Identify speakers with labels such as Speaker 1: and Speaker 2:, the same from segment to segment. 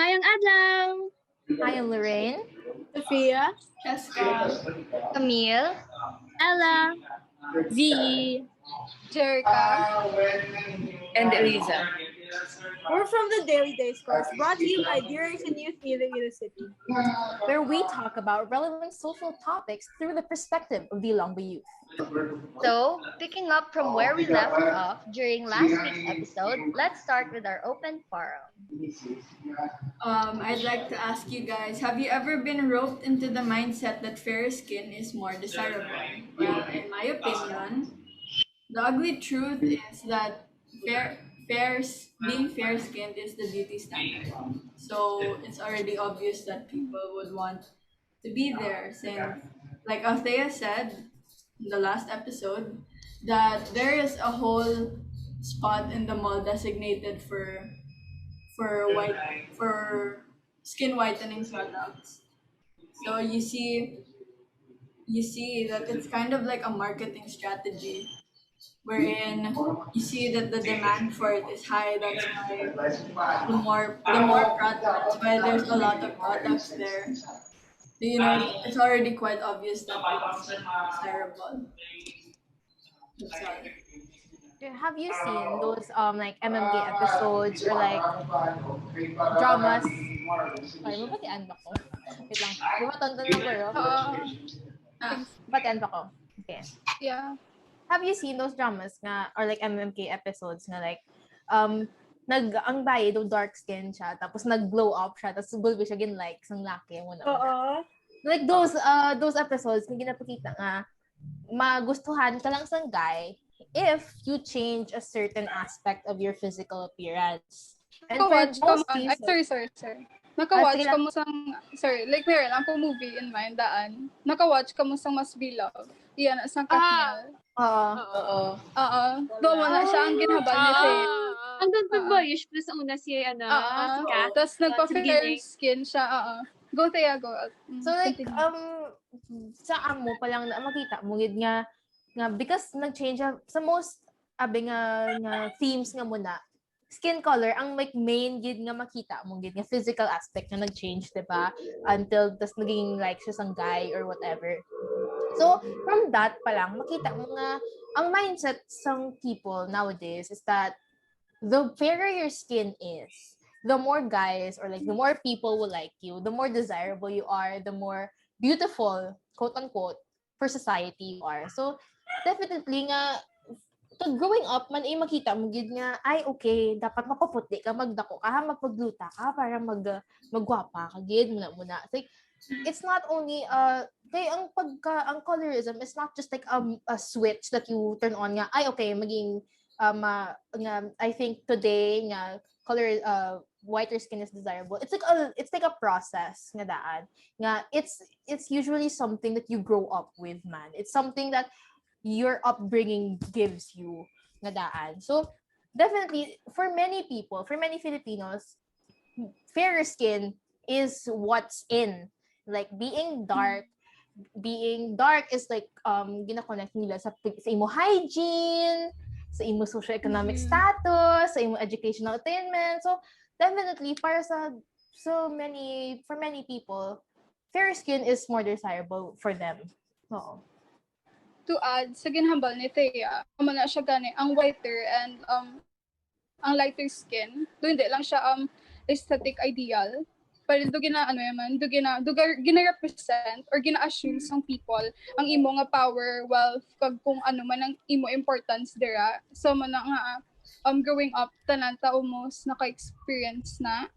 Speaker 1: Mayang adlaw!
Speaker 2: I am Lorraine,
Speaker 1: Sophia,
Speaker 3: Chesca,
Speaker 4: Camille,
Speaker 1: Ella, Ziyi,
Speaker 3: Jherica,
Speaker 5: and Eliza.
Speaker 6: We're from the Daily DAYscourse, brought to you by Direction Youth Meeting in the City,
Speaker 2: where we talk about relevant social topics through the perspective of the Ilonggo youth.
Speaker 4: So, picking up from where we left off during last week's episode, let's start with our open forum.
Speaker 3: I'd like to ask you guys, have you ever been roped into the mindset that fair skin is more desirable? Well, in my opinion, the ugly truth is that being fair-skinned is the beauty standard. So it's already obvious that people would want to be there, since, like Althea said in the last episode, that there is a whole spot in the mall designated for skin whitening products. So you see that it's kind of like a marketing strategy, wherein you see that the demand for it is high. That's why the more products, that's why there's a lot of products there. You know, it's already quite obvious that it's desirable. That's all.
Speaker 2: Have you seen those like MMK episodes or like dramas? Sorry, mabatian ba ko? Wait lang. Di ba tonton na ko yun? Batian ba ko? Okay.
Speaker 3: Yeah.
Speaker 2: Have you seen those dramas nga or like MMK episodes nga like ang baye do dark skin siya tapos nag-glow up siya tapos gulbi siya gin like sang laki mo na.
Speaker 6: Oo.
Speaker 2: Like those episodes nga ginapakita nga magustuhan ka lang sang guy if you change a certain aspect of your physical appearance. And
Speaker 7: Nakawatch ka mo,
Speaker 2: cases,
Speaker 7: sorry. Nakawatch
Speaker 2: sige
Speaker 7: ka mo sang, sorry, like meron ako movie in mind, daan. Nakawatch ka mo sang Mas Beloved. Iyan, sang Katniel.
Speaker 2: Oo.
Speaker 7: Doon mo na siya ang ginhabal ni Faye.
Speaker 1: Ang doon pag-boyish, plus sa una si, si Kat.
Speaker 7: Tapos nagpa-fair skin siya, Go, Thea, go.
Speaker 2: So like,
Speaker 7: Continue.
Speaker 2: sa amo pa lang na makita mo gid nga because nag-change sa most nga themes nga muna skin color ang like main gid nga makita mo gid nga physical aspect na nag-change, diba? Until tas naging like siya sang guy or whatever. So from that pa lang makita mo nga ang mindset sang people nowadays is that the fairer your skin is, the more guys or like the more people will like you, the more desirable you are, the more beautiful, quote unquote, for society you are. So definitely nga to growing up man makita mo gid nga ay okay dapat mapaputi ka magdako ka mapagluta ka para magwapa ka gid muna. Like it's not only kay ang colorism is not just like a switch that you turn on nga ay okay maging nga I think today nga color whiter skin is desirable. It's like a process nga daan. Nga it's usually something that you grow up with, man. It's something that your upbringing gives you nga daan. So definitely for many people, for many Filipinos, fairer skin is what's in. Like being dark is like gina-connect nila sa imo hygiene, sa imo socio-economic status, sa imo educational attainment. So definitely para for many people, fair skin is more desirable for them. Oo.
Speaker 7: To add, sa ginhambal ni Thea, na siya gani, ang whiter and ang lighter skin, do hindi lang siya aesthetic ideal. Pero do gina-represent or gina-assume sang people ang imo nga power, wealth, kung ano man ang imo importance dira. So man nga growing up tanan ta almost naka-experience na,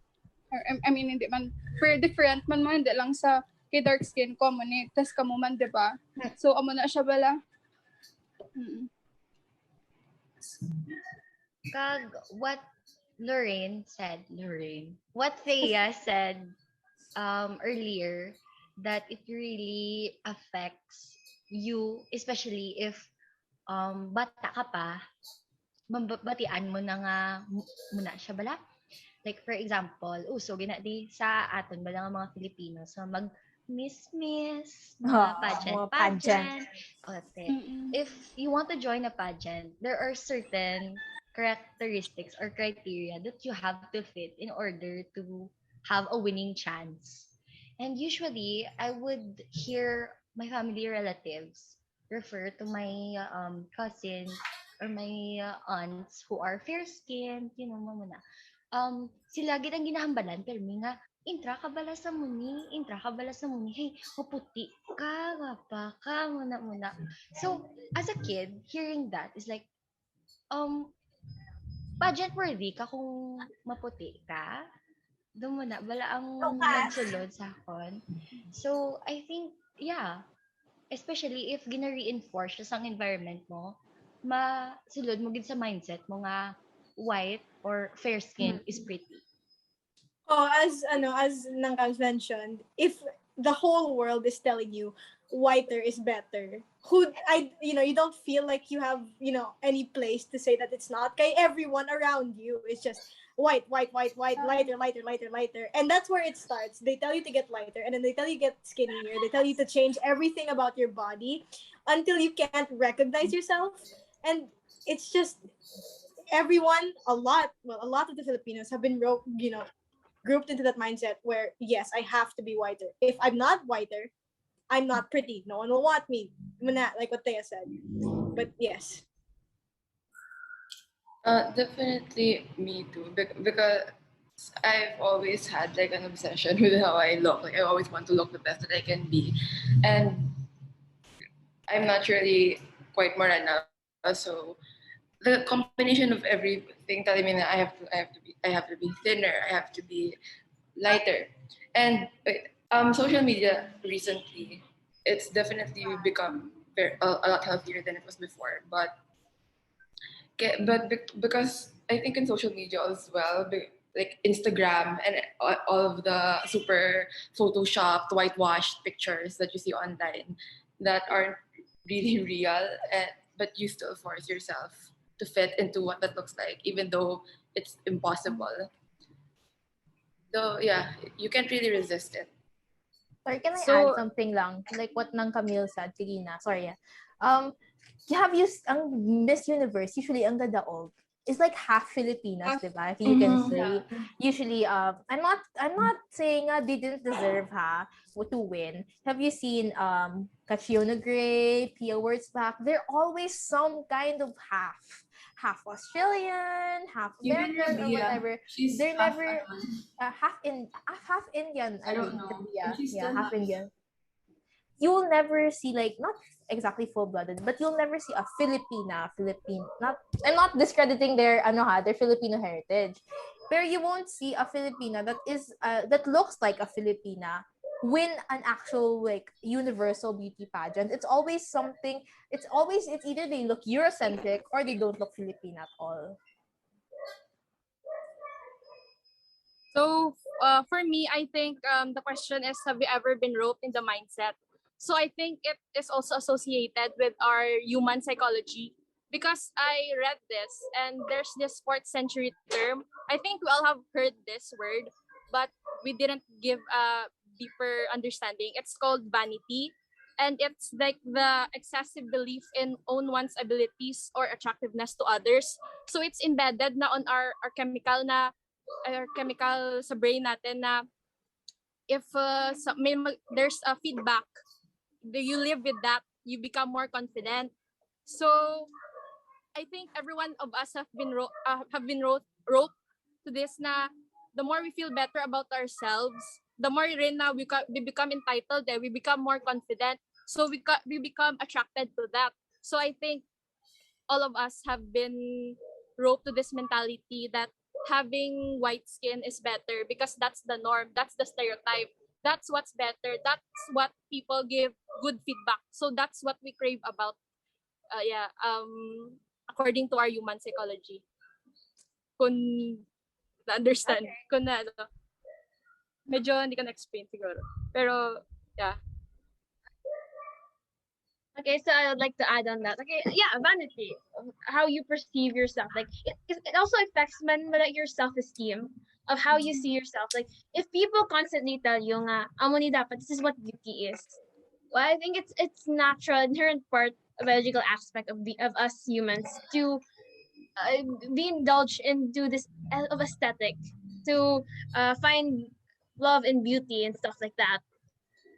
Speaker 7: or I mean hindi man per different man hindi lang sa kay dark skin common tas kamo man, diba? So amo na siya bala.
Speaker 4: Kag what what Thea said earlier, that it really affects you, especially if bata ka pa, mabatian mo na nga muna siya bala. Like for example, uso ginadi sa aton bala nga mga Filipino so Miss, mga pageant. Okay. If you want to join a pageant, there are certain characteristics or criteria that you have to fit in order to have a winning chance. And usually, I would hear my family relatives refer to my cousins or my aunts who are fair-skinned, mamuna. Sila gid ang ginahambalan, pero mi nga, intra ka bala sa muni, hey, maputi ka, gapa ka, muna. So, as a kid, hearing that is like, pageant worthy ka kung maputi ka. Doon mo na, bala ang nagsulod sa akon. So, I think, yeah, especially if gina-reinforce siya sa environment mo, masulod mo gid sa mindset mo nga white or fair skin is pretty.
Speaker 6: Oh, as Nangkams mentioned, if the whole world is telling you whiter is better, you don't feel like you have, any place to say that it's not. Kay everyone around you is just white, lighter. And that's where it starts. They tell you to get lighter, and then they tell you to get skinnier. They tell you to change everything about your body until you can't recognize yourself. And it's just everyone, a lot of the Filipinos have been grouped into that mindset where, yes, I have to be whiter. If I'm not whiter, I'm not pretty. No one will want me. Like what Thea said. But yes.
Speaker 5: Definitely me too. Because I've always had like an obsession with how I look. Like I always want to look the best that I can be. And I'm naturally quite Morena. So the combination of everything telling me that I have to be thinner, I have to be lighter. And social media recently, it's definitely become a lot healthier than it was before. Because I think in social media as well, like Instagram and all of the super photoshopped, whitewashed pictures that you see online that aren't really real, but you still force yourself to fit into what that looks like, even though it's impossible. So yeah, you can't really resist it.
Speaker 2: Sorry, can I add something lang? Like what nang Camille said, sige na, sorry. You have used ang Miss Universe, usually ang gadaog is like half Filipinas, diba? If you can say. Usually, I'm not saying they didn't deserve to win. Have you seen Catriona Gray, Pia Wurtzbach? They're always some kind of half Australian, half American, or whatever. They're never half Indian.
Speaker 3: I don't know.
Speaker 2: Yeah, half Indian. You'll never see, like, not exactly full-blooded, but you'll never see a Philippine. I'm not discrediting their Filipino heritage, but you won't see a Filipina that looks like a Filipina win an actual like universal beauty pageant. It's either they look Eurocentric or they don't look Filipino at all.
Speaker 1: So for me, I think the question is, have you ever been roped in the mindset? So I think it is also associated with our human psychology, because I read this and there's this 4th century term. I think we all have heard this word, but we didn't give a deeper understanding. It's called vanity, and it's like the excessive belief in one's abilities or attractiveness to others. So it's embedded na on our chemical sa brain natin na if there's a feedback, you live with that, you become more confident. So I think every one of us have been roped to this na the more we feel better about ourselves, the more rin na we become entitled, we become more confident. So we become attracted to that. So I think all of us have been roped to this mentality that having white skin is better because that's the norm, that's the stereotype. That's what's better. That's what people give good feedback. So that's what we crave about. According to our human psychology. Kung na-understand. Okay. Kung na, medyo hindi ko na-explain siguro. Pero, yeah.
Speaker 8: Okay, so I would like to add on that. Okay, yeah, vanity. How you perceive yourself. Like, it also affects your self-esteem of how you see yourself. Like, if people constantly tell you nga, amo ni dapat, this is what beauty is. Well, I think it's natural, inherent part of biological aspect of us humans to be indulged into this of aesthetic, to find love and beauty and stuff like that.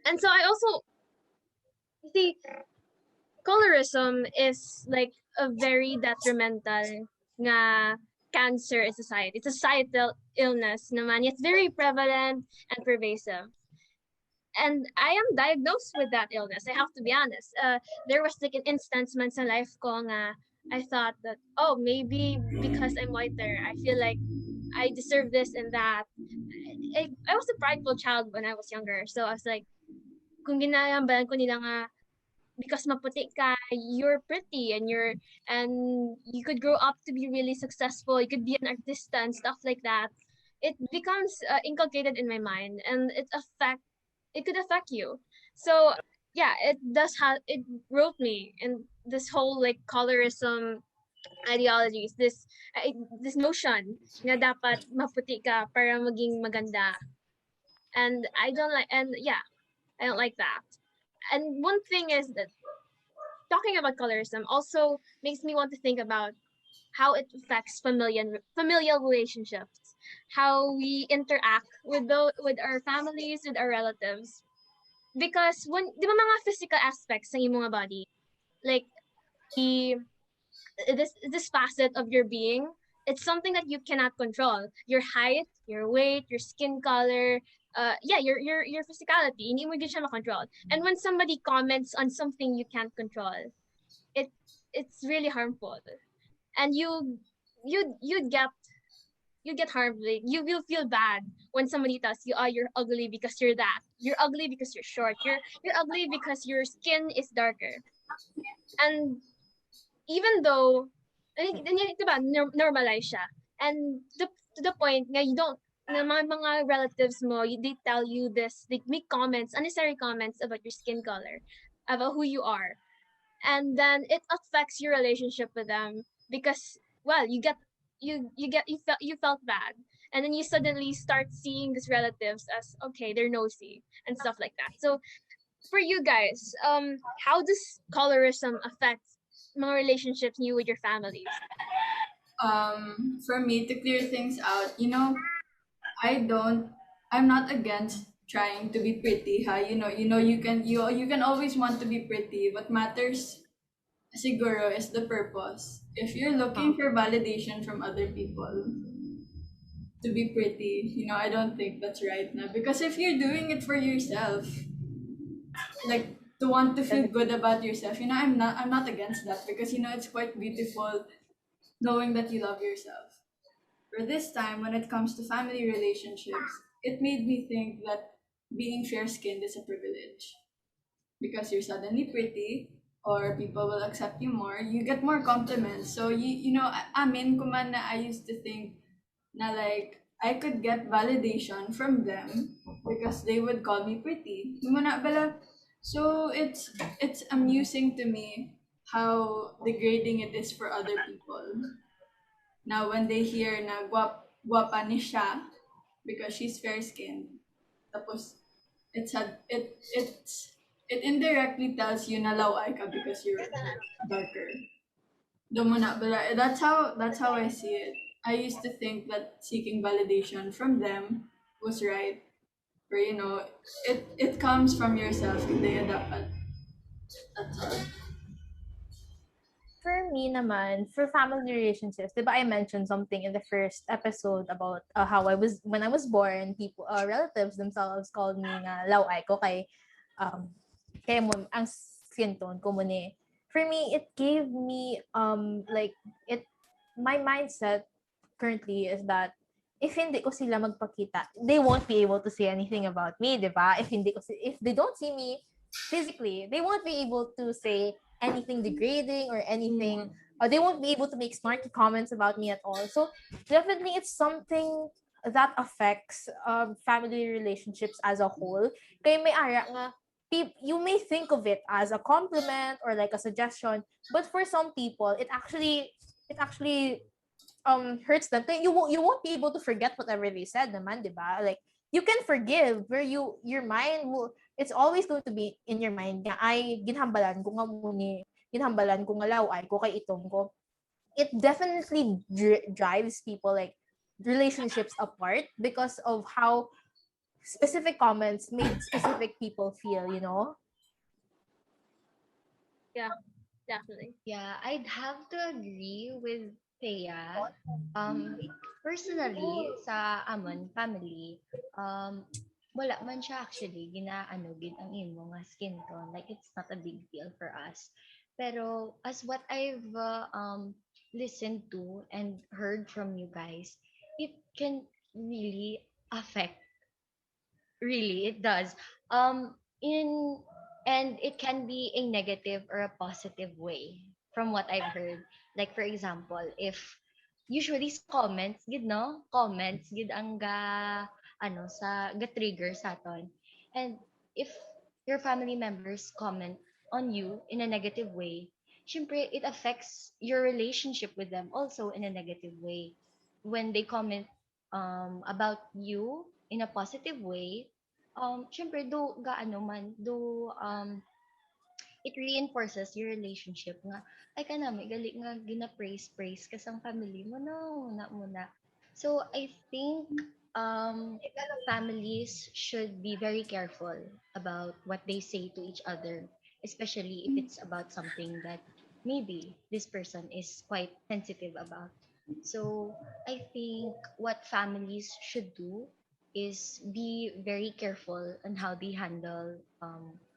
Speaker 8: And so I also see colorism is like a very detrimental nga cancer in society. It's a societal illness naman. It's very prevalent and pervasive. And I am diagnosed with that illness. I have to be honest. There was like an instance man sa life ko nga I thought that, oh, maybe because I'm whiter, I feel like I deserve this and that. I was a prideful child when I was younger. So I was like, kung ginayambalan ko nila nga because maputi ka, you're pretty and you could grow up to be really successful. You could be an artista and stuff like that. It becomes inculcated in my mind, and it could affect you. So yeah, it wrote me in this whole like colorism ideologies, this notion na dapat maputi ka para maging maganda. And I don't like, and yeah, I don't like that. And one thing is that talking about colorism also makes me want to think about how it affects familial relationships, how we interact with our families, with our relatives. Because when di ba mga physical aspects ng imong body, like the this facet of your being, it's something that you cannot control. Your height, your weight, your skin color, yeah, your physicality, hindi mo din siya makontrol. And when somebody comments on something you can't control, it it's really harmful. And you get harmed. Like, you will feel bad when somebody tells you, oh, you're ugly because you're that. You're ugly because you're short. You're ugly because your skin is darker. And even though, diba, normalize siya. And to the point nga you don't, na mga relatives mo, they tell you this, they make comments, unnecessary comments about your skin color, about who you are. And then it affects your relationship with them because, well, you felt bad. And then you suddenly start seeing these relatives as, okay, they're nosy and stuff like that. So for you guys, how does colorism affect mga relationships you with your families?
Speaker 3: For me to clear things out, I'm not against trying to be pretty, huh? You can always want to be pretty. What matters siguro is the purpose. If you're looking for validation from other people to be pretty, I don't think that's right now. Because if you're doing it for yourself, like to want to feel good about yourself, I'm not against that because it's quite beautiful knowing that you love yourself. For this time, when it comes to family relationships, it made me think that being fair skinned is a privilege. Because you're suddenly pretty or people will accept you more, you get more compliments. So amin ko man na I used to think na like I could get validation from them because they would call me pretty. Di mo na bala? So it's amusing to me how degrading it is for other people. Now when they hear na guwapa ni siya because she's fair skinned, tapos it indirectly tells you na laway ka because you're darker. Dumuna, but that's how I see it. I used to think that seeking validation from them was right. Or it comes from yourself, hindi dapat. That's all.
Speaker 2: For me naman, for family relationships, diba I mentioned something in the first episode about how when I was born, people, relatives themselves called me nga laway ko kay mo, ang skin tone ko muna. For me, it gave me, my mindset currently is that if hindi ko sila magpakita, they won't be able to say anything about me, diba? If they don't see me physically, they won't be able to say anything degrading or anything. They won't be able to make snarky comments about me at all. So definitely, it's something that affects family relationships as a whole. Kaya may ara nga, you may think of it as a compliment or like a suggestion, but for some people, it actually hurts them. You won't be able to forget whatever they said, naman, diba? Like you can forgive, where your mind will, it's always going to be in your mind nga ay ginhambalan ko nga muni, ginhambalan ko nga laway ko kay itong ko. It definitely drives people, like relationships apart, because of how specific comments made specific people feel, you know?
Speaker 8: Yeah, definitely.
Speaker 4: Yeah, I'd have to agree with Thea. Personally, sa amon family, um, wala man siya actually ginaano gid ang imo nga skin tone. Like it's not a big deal for us. Pero as what I've listened to and heard from you guys, it can really affect. Really, it does. In and it can be a negative or a positive way from what I've heard. Like for example, if usually sa comments, gid no? Comments gid ang ga trigger sa aton. And if your family members comment on you in a negative way, syempre it affects your relationship with them also in a negative way. When they comment about you in a positive way, syempre do gaano man, do it reinforces your relationship nga ay kanami gali nga gina-praise ka sang family mo no na muna. So I think families should be very careful about what they say to each other, especially if it's about something that maybe this person is quite sensitive about. So I think what families should do is be very careful on how they handle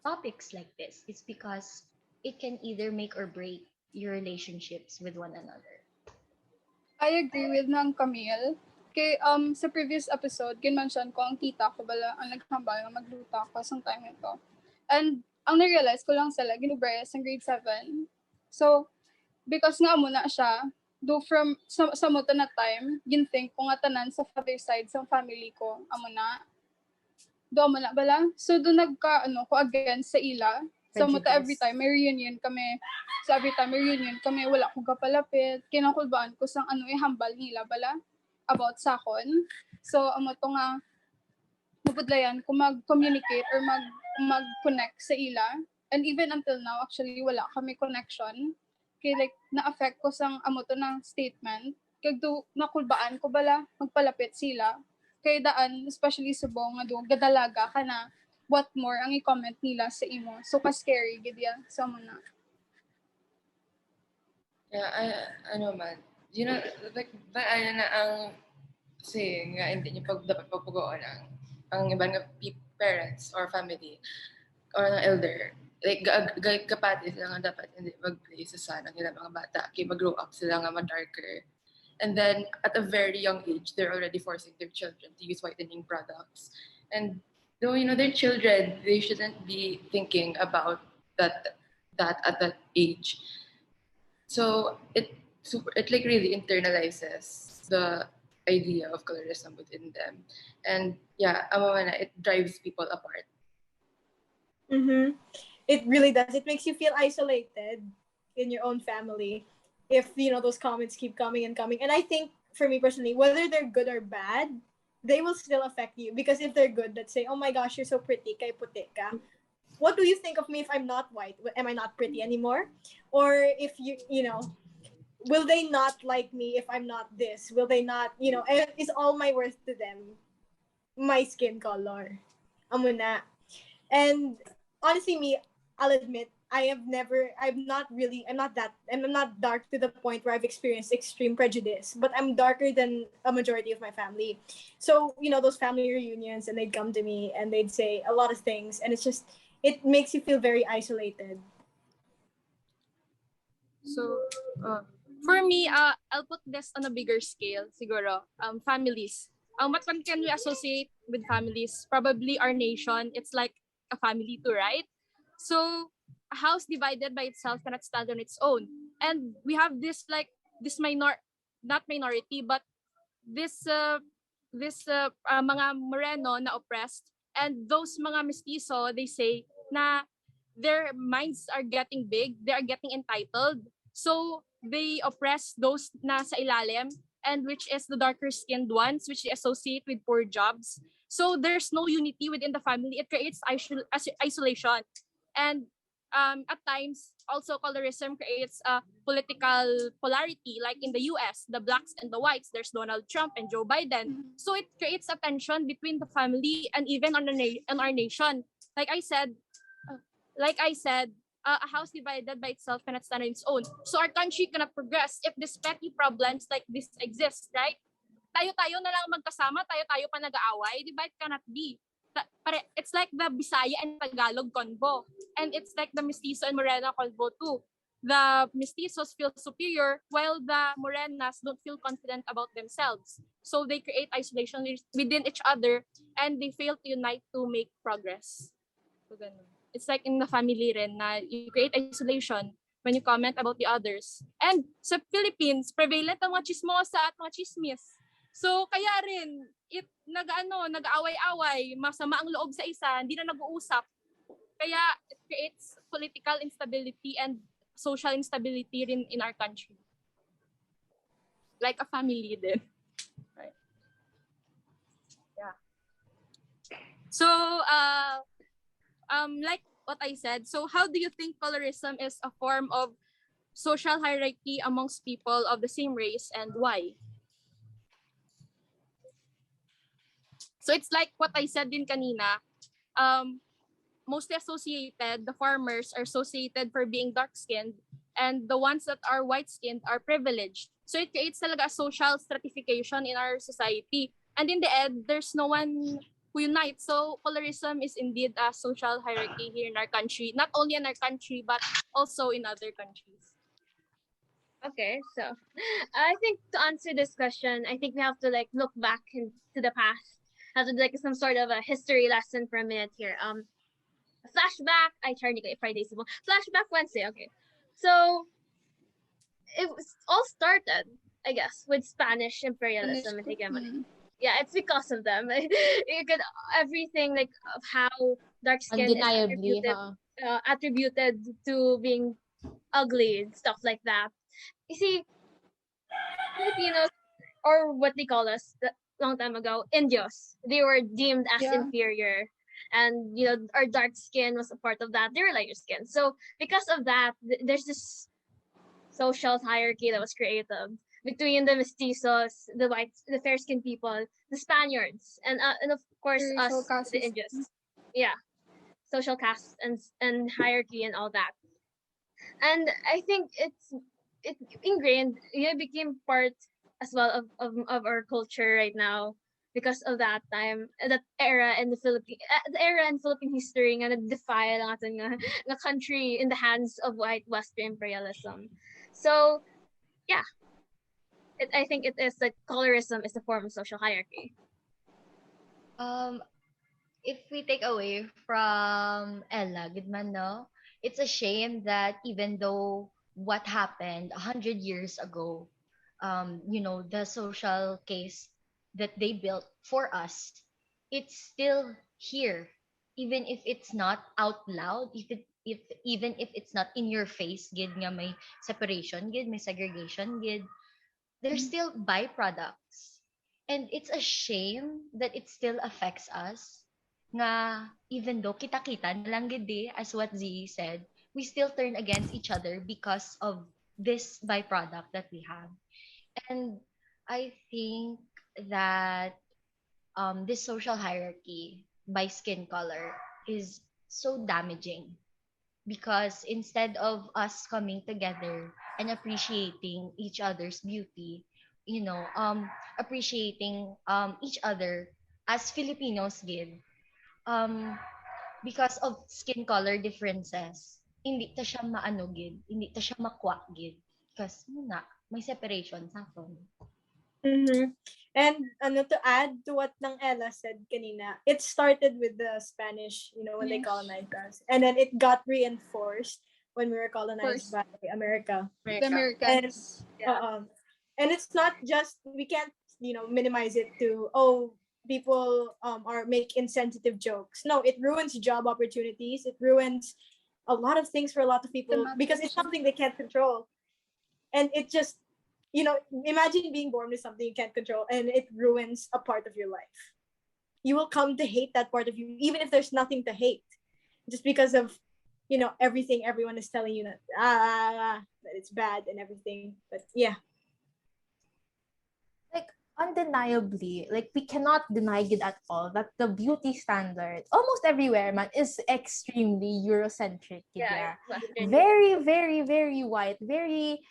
Speaker 4: topics like this. It's because it can either make or break your relationships with one another.
Speaker 7: I agree with nang Camille. Kay sa previous episode, kin-mention ko ang tita ko bala ang naghambal nga magluta ko sa time ito. And ang na-realize ko lang sila ginubre sa grade 7. So because nga amo na siya, do from sa mo na time, ginthink ko nga tanan sa father side sa family ko, amo na. Do amo na bala. So do nagka ko against sa ila. So mo every time may reunion kami. So every time may reunion kami, wala ko kapalapit. Kinakulbaan ko sang hambal nila bala about sakon. So amo to nga mapudlayan ko mag-communicate or mag-connect sa ila. And even until now, actually, wala kami connection. Kaya like, na-affect ko sang amo to ng statement. Kaya do, nakulbaan ko bala, magpalapit sila. Kaya daan, especially subong nga do, gadalaga ka na, what more ang i-comment nila sa imo. So, ka-scary, gidya, sa muna.
Speaker 5: Yeah, man, like, na ang saying nga, hindi niyo dapat pagpugoon ang ibang parents or family or ang elder. Like, kapatid sila nga dapat hindi mag-play sa sana nila mga bata. Kaya mag-grow up sila nga ma-darker. And then, at a very young age, they're already forcing their children to use whitening products. And though, they're children, they shouldn't be thinking about that at that age. So, it like really internalizes the idea of colorism within them. And yeah, it drives people apart.
Speaker 6: Mm-hmm. It really does. It makes you feel isolated in your own family if, those comments keep coming and coming. And I think, for me personally, whether they're good or bad, they will still affect you. Because if they're good, let's say, oh my gosh, you're so pretty, kay puti ka. What do you think of me if I'm not white? Am I not pretty anymore? Or if will they not like me if I'm not this? Will they not, is all my worth to them my skin color? Amo na. And honestly, I'll admit, I'm not dark to the point where I've experienced extreme prejudice, but I'm darker than a majority of my family. So, those family reunions, and they'd come to me and they'd say a lot of things, and it makes you feel very isolated.
Speaker 1: So, for me, I'll put this on a bigger scale, siguro. Families. What can we associate with families? Probably our nation. It's like a family too, right? So, a house divided by itself cannot stand on its own. And we have this not minority, but this mga Moreno na oppressed, and those mga Mestizo, they say na their minds are getting big, they are getting entitled. So they oppress those na sa ilalim, and which is the darker skinned ones, which they associate with poor jobs. So there's no unity within the family. It creates isolation. And at times also colorism creates a political polarity, like in the US, the blacks and the whites, there's Donald Trump and Joe Biden. So it creates a tension between the family and even on our nation. like i said uh, like I said, a house divided by itself cannot stand on its own. So our country cannot progress if these petty problems like this exist, right? Tayo-tayo na lang magkasama, tayo-tayo pa nag-aaway, di ba? It cannot be. It's like the Bisaya and Tagalog convo. And it's like the Mestizo and Morena convo too. The Mestizos feel superior while the Morenas don't feel confident about themselves. So they create isolation within each other and they fail to unite to make progress. So, ganun. It's like in the family rin na you create isolation when you comment about the others. And sa Philippines, prevalent ang mga chismosa at mga chismis. So kaya rin, nag-aaway-away, masama ang loob sa isa, hindi na nag-uusap. Kaya it creates political instability and social instability rin in our country. Like a family din. Right. Yeah. So, like what I said, so how do you think colorism is a form of social hierarchy amongst people of the same race and why? So it's like what I said din kanina, mostly associated, the farmers are associated for being dark-skinned and the ones that are white-skinned are privileged. So it creates talaga a social stratification in our society. And in the end, there's no one who unites. So colorism is indeed a social hierarchy here in our country, not only in our country, but also in other countries.
Speaker 8: Okay, so I think to answer this question, I think we have to like look back into the past. Have to do like some sort of a history lesson for a minute here. Flashback. I tried to get Fridays. Flashback Wednesday. Okay, so it was all started, I guess, with Spanish imperialism and hegemony. Yeah, it's because of them. You could everything like of how dark skin is
Speaker 2: Undeniably,
Speaker 8: attributed to being ugly and stuff like that. You see, Filipinos, or what they call us long time ago, Indios, they were deemed as inferior. And, our dark skin was a part of that. They were lighter skin. So, because of that, there's this social hierarchy that was created between the mestizos, the white, the fair-skinned people, the Spaniards, and of course us, the Indios. Yeah, social caste and hierarchy and all that. And I think it's ingrained. It became part as well of our culture right now because of that time, that era in the Philippine, the era in Philippine history nga nag-defy ang ating nga country in the hands of white Western imperialism. So, yeah, I think it is like colorism is a form of social hierarchy.
Speaker 4: If we take away from Ella, good man, no? It's a shame that even though what happened 100 years ago, the social case that they built for us, it's still here, even if it's not out loud, even if it's not in your face, gid nga may separation, gid may segregation, gid there's still byproducts. And it's a shame that it still affects us. Nga, even though kita-kita na lang gid as what Ziyi said, we still turn against each other because of this byproduct that we have. And I think that this social hierarchy by skin color is so damaging because instead of us coming together and appreciating each other's beauty, appreciating each other as Filipinos give, because of skin color differences, hindi ta siya maano gid, hindi ta siya makwak gid. Kasi may separation sa phone.
Speaker 6: Mm-hmm. And to add to what nang Ella said kanina, it started with the Spanish, when they colonized us. And then it got reinforced when we were colonized by America.
Speaker 7: The Americans.
Speaker 6: And it's not just, we can't, minimize it to, people are make insensitive jokes. No, it ruins job opportunities. It ruins a lot of things for a lot of people because it's something they can't control. And it just, imagine being born with something you can't control and it ruins a part of your life. You will come to hate that part of you, even if there's nothing to hate, just because of everything everyone is telling you that it's bad and everything. But yeah.
Speaker 2: Like, undeniably, like, we cannot deny it at all that the beauty standard almost everywhere, man, is extremely Eurocentric. Yeah. Very, very, very white. Very,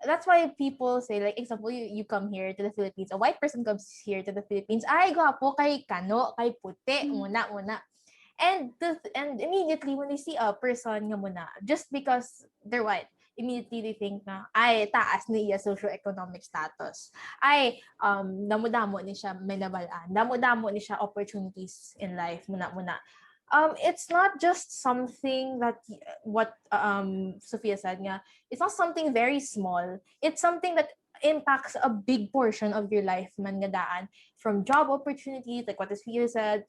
Speaker 2: that's why people say, like, example, you come here to the Philippines, a white person comes here to the Philippines, ay, gwapo, kay kano, kay puti, muna. And immediately when they see a person nga muna, just because they're white, immediately they think na, ay, taas niya socio-economic status. Ay, damo-damo ni siya may nabalaan. Damo-damo ni siya opportunities in life, muna. It's not just something that, what Sophia said nga, it's not something very small. It's something that impacts a big portion of your life man nga daan, from job opportunities, like what Sophia said,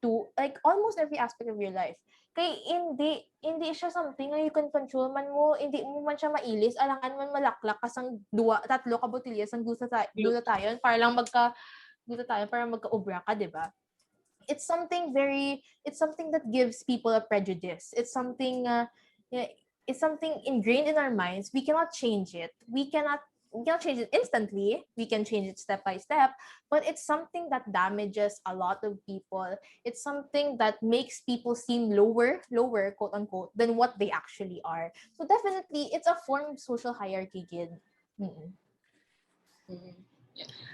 Speaker 2: to like almost every aspect of your life. Kay hindi siya something na you can control man mo, hindi mo man siya mailis, alangan man malaklak kasang tatlo ka botelya sang gusto tayo para magka-obra ka, di ba? It's something that gives people a prejudice. It's something ingrained in our minds. We cannot change it. We cannot change it instantly. We can change it step by step, but it's something that damages a lot of people. It's something that makes people seem lower, quote unquote, than what they actually are. So definitely, it's a form of social hierarchy, kid.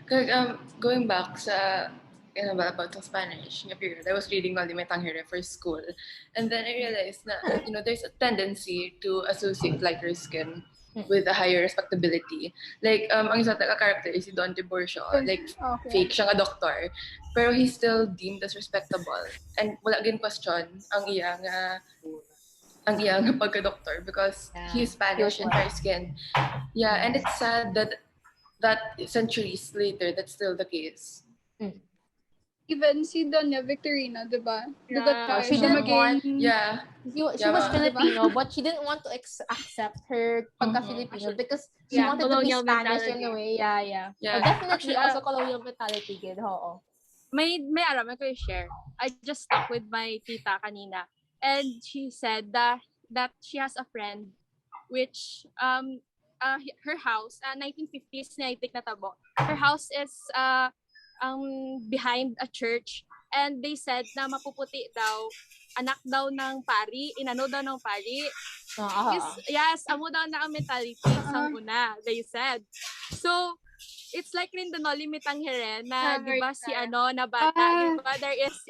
Speaker 5: Yeah. Going back sa about the Spanish period, I was reading Noli Me Tangere for school, and then I realized na there's a tendency to associate lighter skin with a higher respectability. Like ang isa talaga character is si Don Tiburcio, like fake siya nga doctor, pero he's still deemed as respectable, and wala gin question ang iya nga pagka-doctor because he's Spanish and fair-skinned. Yeah, and it's sad that centuries later that's still the case.
Speaker 7: Even si Doña Victorina, diba?
Speaker 2: She didn't want,
Speaker 5: yeah.
Speaker 2: She was Filipino, but she didn't want to accept her pagka-Filipino because she wanted to be Spanish in a way. Yeah. So definitely also colonial mentality, kid. Oo.
Speaker 1: May alam ko i-share. I just talked with my tita kanina, and she said that she has a friend which her house 1950s na itik na tabo. Her house is behind a church, and they said na mapuputi daw, anak daw ng pari, inano daw ng pari. Yes, amo daw na ang mentality sang una, they said. So it's like rin the Noli Me Tangere na, di ba, si na bata, di ba, there is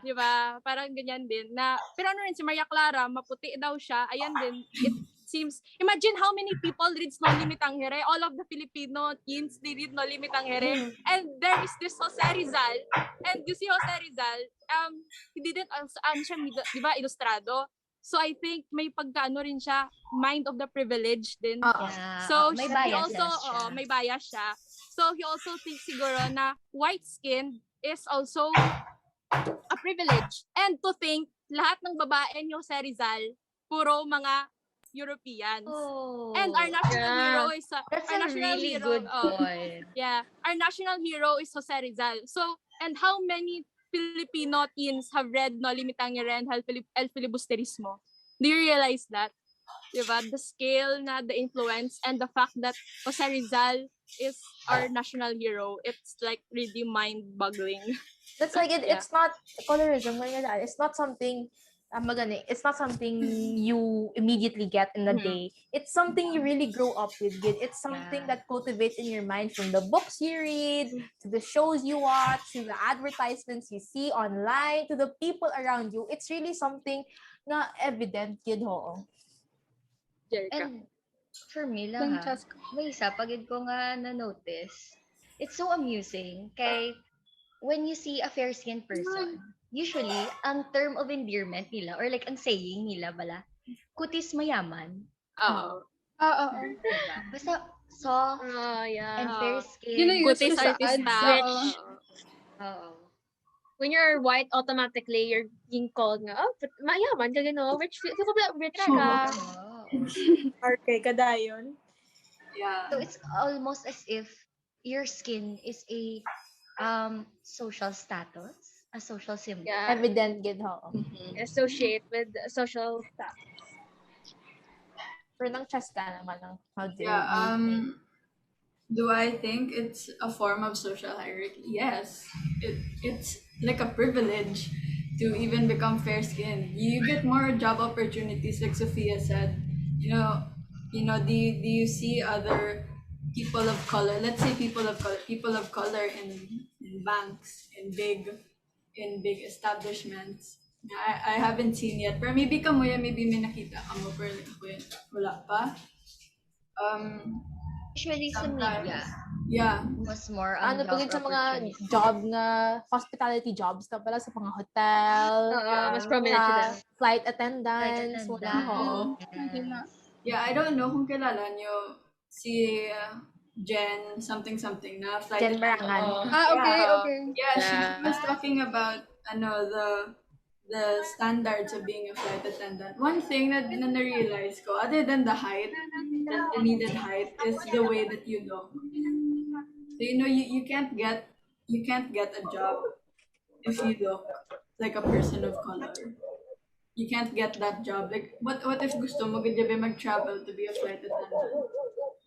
Speaker 1: di ba, parang ganyan din na, pero rin si Maria Clara, maputi daw siya, ayan din, it seems, imagine how many people reads Noli Me Tangere. All of the Filipino teens, they read Noli Me Tangere. And there is this Jose Rizal, and you see Jose Rizal, he didn't siya, di ba, ilustrado. So I think may pagkaano rin siya, mind of the privilege din. So
Speaker 4: may
Speaker 1: bias
Speaker 4: siya.
Speaker 1: May bias siya. So he also thinks siguro na white skin is also a privilege. And to think lahat ng babae ni Jose Rizal puro mga Europeans. And our national hero is
Speaker 4: that's a really good point.
Speaker 1: Yeah, our national hero is Jose Rizal. So, and how many Filipino teens have read Noli Me Tangere and El Filibusterismo? Do you realize that? Diba? The scale, the influence, and the fact that Jose Rizal is our national hero, it's like really mind-boggling.
Speaker 2: That's like it's not colorism. It's not something. It's not something you immediately get in a day. It's something you really grow up with. It's something that cultivates in your mind from the books you read, to the shows you watch, to the advertisements you see online, to the people around you. It's really something na evident, kid, ho.
Speaker 4: And for me lang may isa, pagid ko nga na-notice, it's so amusing kay when you see a fair-skinned person, usually, ang term of endearment nila, or like ang saying nila bala, kutis mayaman. Diba? Basta soft and fair skin.
Speaker 1: Kutis artista.
Speaker 8: When you're white, automatically you're being called nga, mayaman ka gano, rich ka.
Speaker 6: Okay, kadayon.
Speaker 4: Yeah. So it's almost as if your skin is a social status, A social symbol.
Speaker 8: Yeah,
Speaker 2: Evident gid ho.
Speaker 8: associate with social stuff.
Speaker 2: Pero ng Chesca naman, how do
Speaker 3: Yeah,
Speaker 2: you think?
Speaker 3: do I think it's a form of social hierarchy? Yes. It's like a privilege to even become fair skinned. You get more job opportunities, like Sophia said. Do you see other people of color, let's say people of color in banks, in big establishments. I haven't seen yet. Pero maybe kamuya, maybe may nakita ka mo, pero ako yun, wala pa.
Speaker 4: Usually sa
Speaker 3: Sometimes.
Speaker 4: media,
Speaker 3: Yeah.
Speaker 4: mas more
Speaker 2: Ano
Speaker 4: on job
Speaker 2: pagid sa mga
Speaker 4: opportunities.
Speaker 2: job nga, hospitality jobs na pala sa mga hotel,
Speaker 8: Mas prominent
Speaker 2: sa
Speaker 8: sila.
Speaker 2: flight attendants,
Speaker 4: Flight
Speaker 2: wala
Speaker 4: attendant.
Speaker 2: ho.
Speaker 7: Mahina.
Speaker 3: Yeah, I don't know kung kilala nyo si Jen something na flight
Speaker 2: Jen
Speaker 3: attendant.
Speaker 2: Barangan.
Speaker 7: Okay,
Speaker 3: Yeah.
Speaker 7: okay.
Speaker 3: Yeah, she
Speaker 5: Yeah.
Speaker 3: was talking about the standards of being a flight attendant. One thing na na-realize ko, other than the height, the needed height, is the way that you look. So you can't get a job if you look like a person of color. You can't get that job. Like what if gusto mo gid mag-travel to be a flight attendant?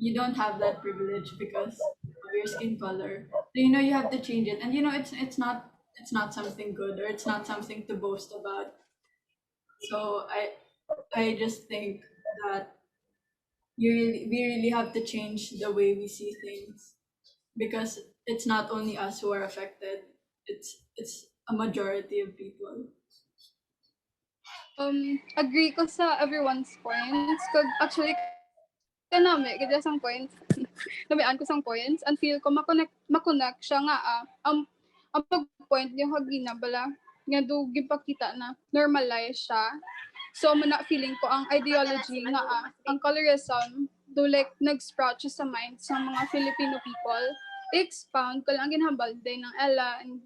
Speaker 3: You don't have that privilege because of your skin color. So you have to change it. And it's not something good, or it's not something to boast about. So I just think that we really have to change the way we see things, because it's not only us who are affected. It's a majority of people.
Speaker 7: Agree ko sa everyone's points. Kag actually kanami kada sang points. Nabian ko sang points and feel ko makonek siya nga ang pag-point yung hagina bala nga do gipakita na normalize siya. So mana feeling ko ang ideology nga ang colorism do like nag-sprout siya sa mind sa mga Filipino people. I-expound ko lang ang ginhambal day ng Ella and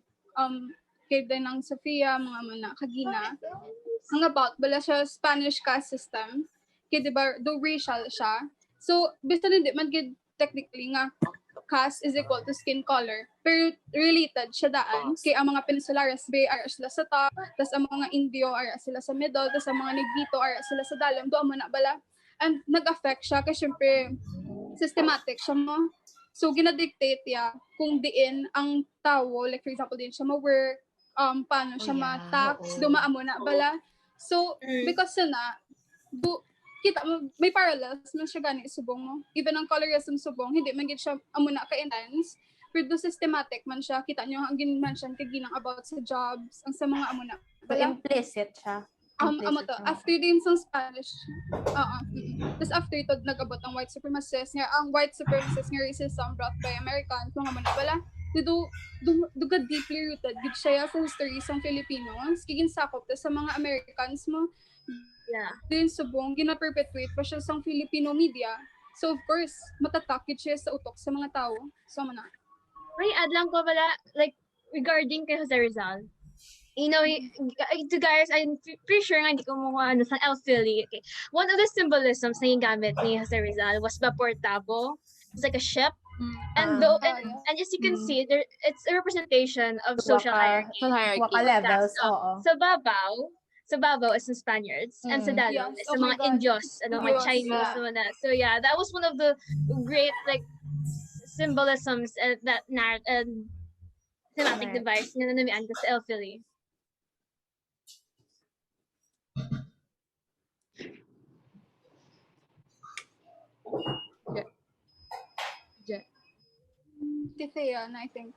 Speaker 7: kay day ng Sophia mga mana kagina. Ang about bala siya Spanish caste system kay diba do racial siya. So basta hindi man gid technically nga caste is equal to skin color, pero related siya daan kay ang mga Peninsulares Bay ara sila sa top, tas ang mga Indio ara sila sa middle, tas ang mga Negrito ara sila sa dalam, do mo na bala and nag-affect siya kasi syempre systematic siya mo. So ginadictate ya kung diin ang tao, like for example din siya ma-work, paano siya ma-tax, dumaamo na bala. So because na kita mo, may parallels man siya gani subong mo. Even ang colorism subong, hindi man gid siya amo na ka-intense, pero do systematic man siya. Kita nyo ang gin-mention kay ginang about sa jobs, ang sa mga amo na.
Speaker 2: So, implicit siya.
Speaker 7: Amo to, after din sa Spanish, tapos after ito, nag-abot ang white supremacists, nga ang white supremacist nga racism brought by Americans, mga amo na pala, duga deeply rooted gid siya sa history sa Filipinos, giginsakop sa mga Americans mo.
Speaker 8: Yeah.
Speaker 7: Din subong gina-perpetuate pa siya sa Filipino media. So of course, matatakit siya sa utok sa mga tao. So man.
Speaker 8: May add lang ko pala, like, regarding kay Jose Rizal. You know, to guys, I'm pretty sure nga hindi ko mukha sa El Philly. Okay. One of the symbolisms na gamit ni Jose Rizal was Vapor Tabo. It's like a ship. And and as you can see, it's a representation of social hierarchy.
Speaker 2: Waka levels,
Speaker 8: Sa Babaw is the Spaniards, and sa Dalom is sa mga Indios, mga Chinese, So yeah, that was one of the great like symbolisms and that thematic device na namian ko sa El Philly.
Speaker 7: Tithea, I think.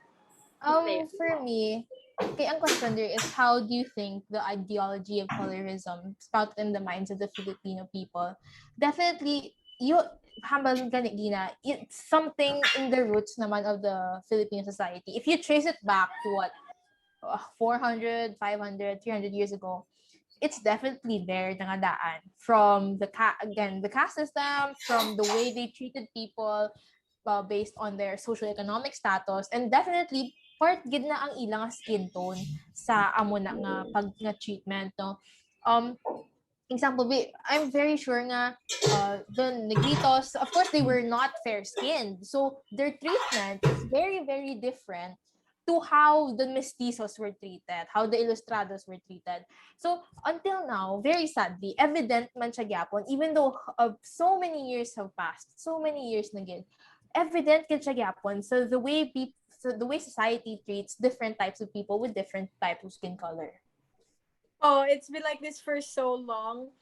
Speaker 2: For me, ang question there is, how do you think the ideology of colorism sprouted in the minds of the Filipino people? Definitely, it's something in the roots naman of the Filipino society. If you trace it back to 400, 500, 300 years ago, it's definitely there nangadaan from the caste system, from the way they treated people based on their socioeconomic status, and definitely part gid na ang ilang skin tone sa amo na nga pag nga treatment, no. Example, I'm very sure nga the Negritos, of course they were not fair skinned, so their treatment is very, very different to how the mestizos were treated, how the ilustrados were treated. So until now, very sadly, evident man siya gyapon, even though so many years have passed, so many years na gid, evident gid siya gyapon. So the way society treats different types of people with different types of skin color.
Speaker 6: Oh, it's been like this for so long.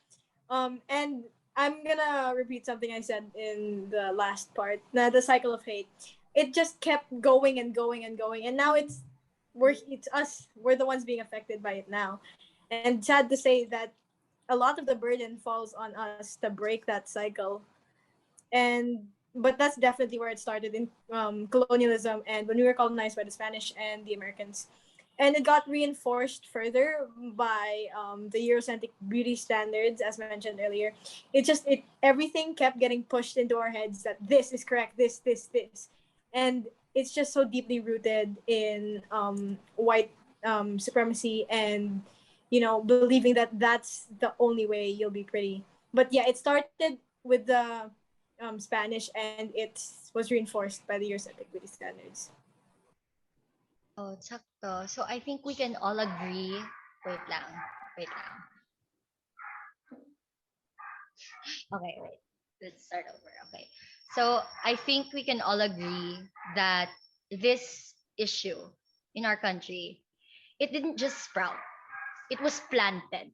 Speaker 6: And I'm gonna repeat something I said in the last part. The cycle of hate. It just kept going and going and going, and now it's us. We're the ones being affected by it now, and sad to say that a lot of the burden falls on us to break that cycle. And but that's definitely where it started in colonialism and when we were colonized by the Spanish and the Americans. And it got reinforced further by the Eurocentric beauty standards, as mentioned earlier. It everything kept getting pushed into our heads that this is correct, this, and it's just so deeply rooted in white supremacy and believing that that's the only way you'll be pretty. But yeah, it started with the Spanish, and it was reinforced by the Eurocentric beauty standards.
Speaker 4: Oh, sakto. So I think we can all agree. Wait lang. Wait lang. Okay, wait. Let's start over. Okay. So I think we can all agree that this issue in our country, it didn't just sprout. It was planted.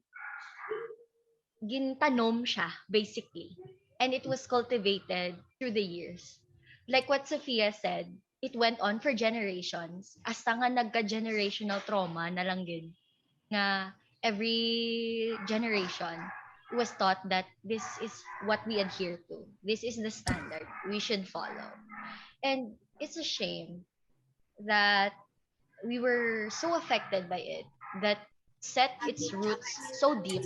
Speaker 4: Gintanom siya, basically. And it was cultivated through the years. Like what Sophia said, it went on for generations. Hasta nga nagka-generational trauma na lang din. Nga every generation was taught that this is what we adhere to. This is the standard we should follow. And it's a shame that we were so affected by it, that set its roots so deep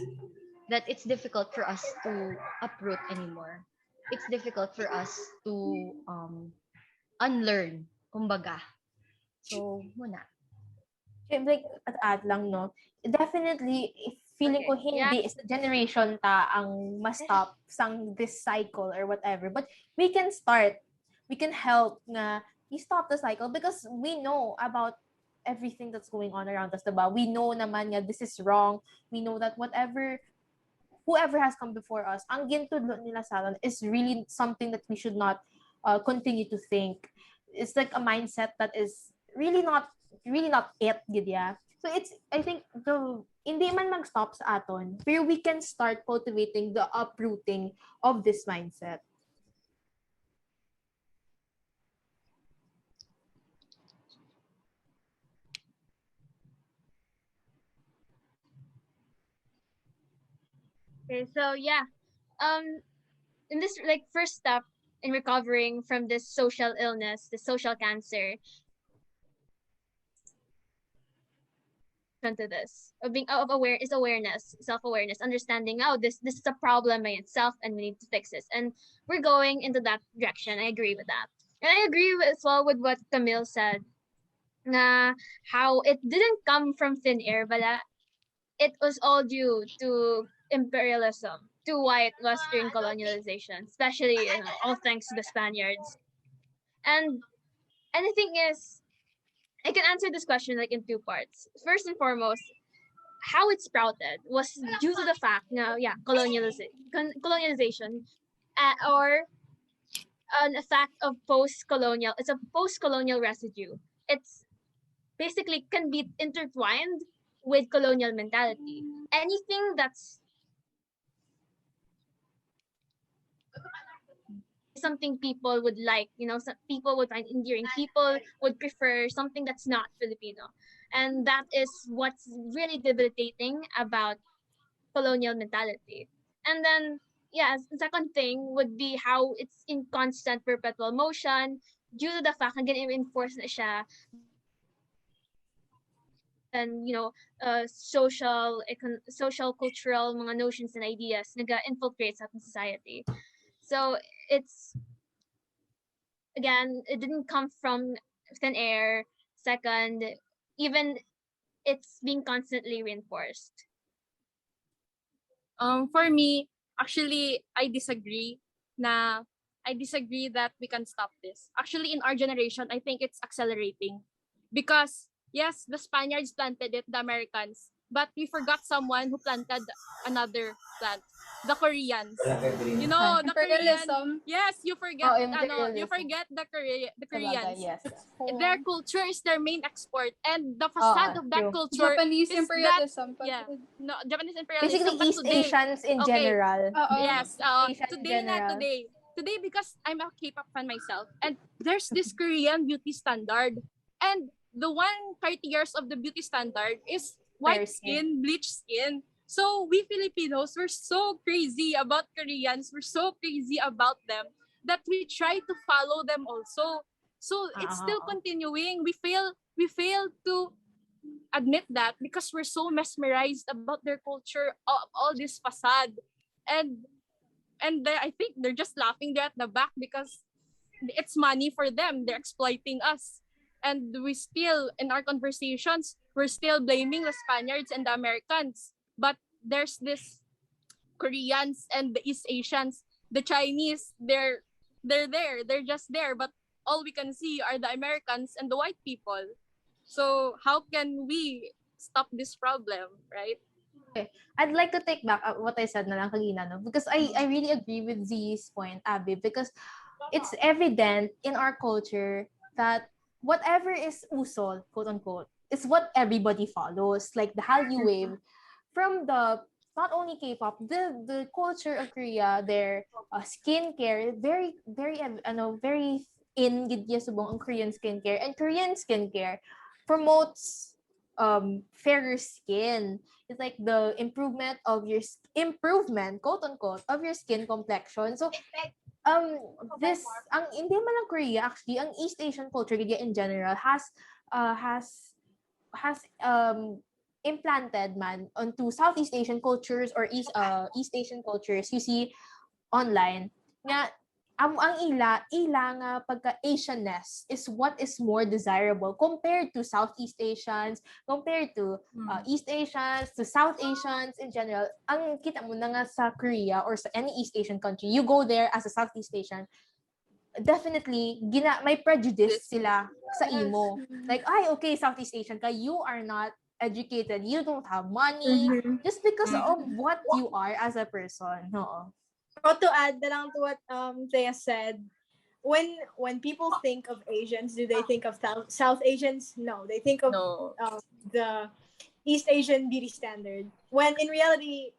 Speaker 4: that it's difficult for us to uproot anymore. It's difficult for us to unlearn, kumbaga. So, muna.
Speaker 2: Like, at lang, no? Definitely, if feeling ko
Speaker 8: Okay, yeah.
Speaker 2: hindi is the generation ta ang ma-stop sang this cycle or whatever. But we can start. We can help nga i-stop the cycle because we know about everything that's going on around us, diba? We know naman nga this is wrong. We know that whoever has come before us, ang gintudlo nila sa atin is really something that we should not continue to think. It's like a mindset that is really not it, gidya. So it's, I think, hindi man mag-stop sa aton, pero we can start cultivating the uprooting of this mindset.
Speaker 8: Okay, so yeah. In this like first step in recovering from this social illness, the social cancer, to this of being of aware is awareness, self-awareness, understanding, oh, this is a problem by itself and we need to fix this, and we're going into that direction. I agree with that, and I agree as well with what Camille said, na how it didn't come from thin air, but it was all due to imperialism, to white Western colonialization, especially all thanks to the Spaniards. And the thing is, I can answer this question like in two parts. First and foremost, how it sprouted was due to the fact na colonialization, or an effect of post-colonial. It's a post-colonial residue. It's basically can be intertwined with colonial mentality. Anything that's something people would like, some people would find endearing, people would prefer something that's not Filipino. And that is what's really debilitating about colonial mentality. And then, yeah, the second thing would be how it's in constant perpetual motion due to the fact na gina-enforce na siya and social cultural mga notions and ideas naga-infiltrate sa ating society. So it's, again, it didn't come from thin air. Second, even it's being constantly reinforced.
Speaker 1: For me, actually, I disagree that we can stop this. Actually, in our generation, I think it's accelerating. because yes, the Spaniards planted it, the Americans, but we forgot someone who planted another plant, the Koreans. You know, the Korean.
Speaker 7: Imperialism.
Speaker 1: Yes, you forget.
Speaker 2: Oh,
Speaker 1: You
Speaker 2: imperialism.
Speaker 1: forget the
Speaker 2: Sabagay,
Speaker 1: Koreans.
Speaker 2: yes.
Speaker 1: Their culture is their main export, and the facade of that
Speaker 2: True.
Speaker 1: culture
Speaker 7: Japanese
Speaker 1: is
Speaker 7: imperialism.
Speaker 1: that no Japanese
Speaker 2: Basically,
Speaker 1: imperialism. But
Speaker 2: East
Speaker 1: today,
Speaker 2: Asians in
Speaker 1: okay,
Speaker 2: general.
Speaker 1: yes,
Speaker 2: Asian in
Speaker 1: today na
Speaker 2: general.
Speaker 1: today because I'm a K-pop fan myself, and there's this Korean beauty standard, and the 30 years of the beauty standard is
Speaker 2: Fair
Speaker 1: white
Speaker 2: skin.
Speaker 1: skin, bleach skin. So we Filipinos were so crazy about Koreans, we're so crazy about them that we try to follow them also. So it's still continuing. We fail to admit that because we're so mesmerized about their culture, all this facade, and I think they're just laughing there at the back because it's money for them. They're exploiting us, and we still in our conversations we're still blaming the Spaniards and the Americans, but there's this Koreans and the East Asians, the Chinese. They're there. They're just there, but all we can see are the Americans and the white people. So how can we stop this problem, right?
Speaker 2: I'd like to take back what I said na lang kanina, no? Because I really agree with Z's point, Abby, because it's evident in our culture that whatever is uso, quote unquote, is what everybody follows. Like the Hallyu wave from the not only K-pop, the culture of Korea, their skincare, very in gid niya subong ang Korean skincare, and Korean skincare promotes fairer skin. It's like the improvement, quote unquote, of your skin complexion. So this ang hindi man lang Korea, actually ang East Asian culture in general has implanted man onto Southeast Asian cultures or East Asian cultures you see online nga ang ila nga pagka Asianness is what is more desirable compared to Southeast Asians, compared to East Asians, to South Asians in general. Ang kita mo na nga sa Korea or sa any East Asian country, you go there as a Southeast Asian, definitely may prejudice sila sa imo. Like, okay, Southeast Asian ka, you are not educated, you don't have money, just because of what you are as a person. No.
Speaker 6: Or to add na lang to what Thea said, when people think of Asians, do they think of South Asians? No, they think of the East Asian beauty standard. When in reality,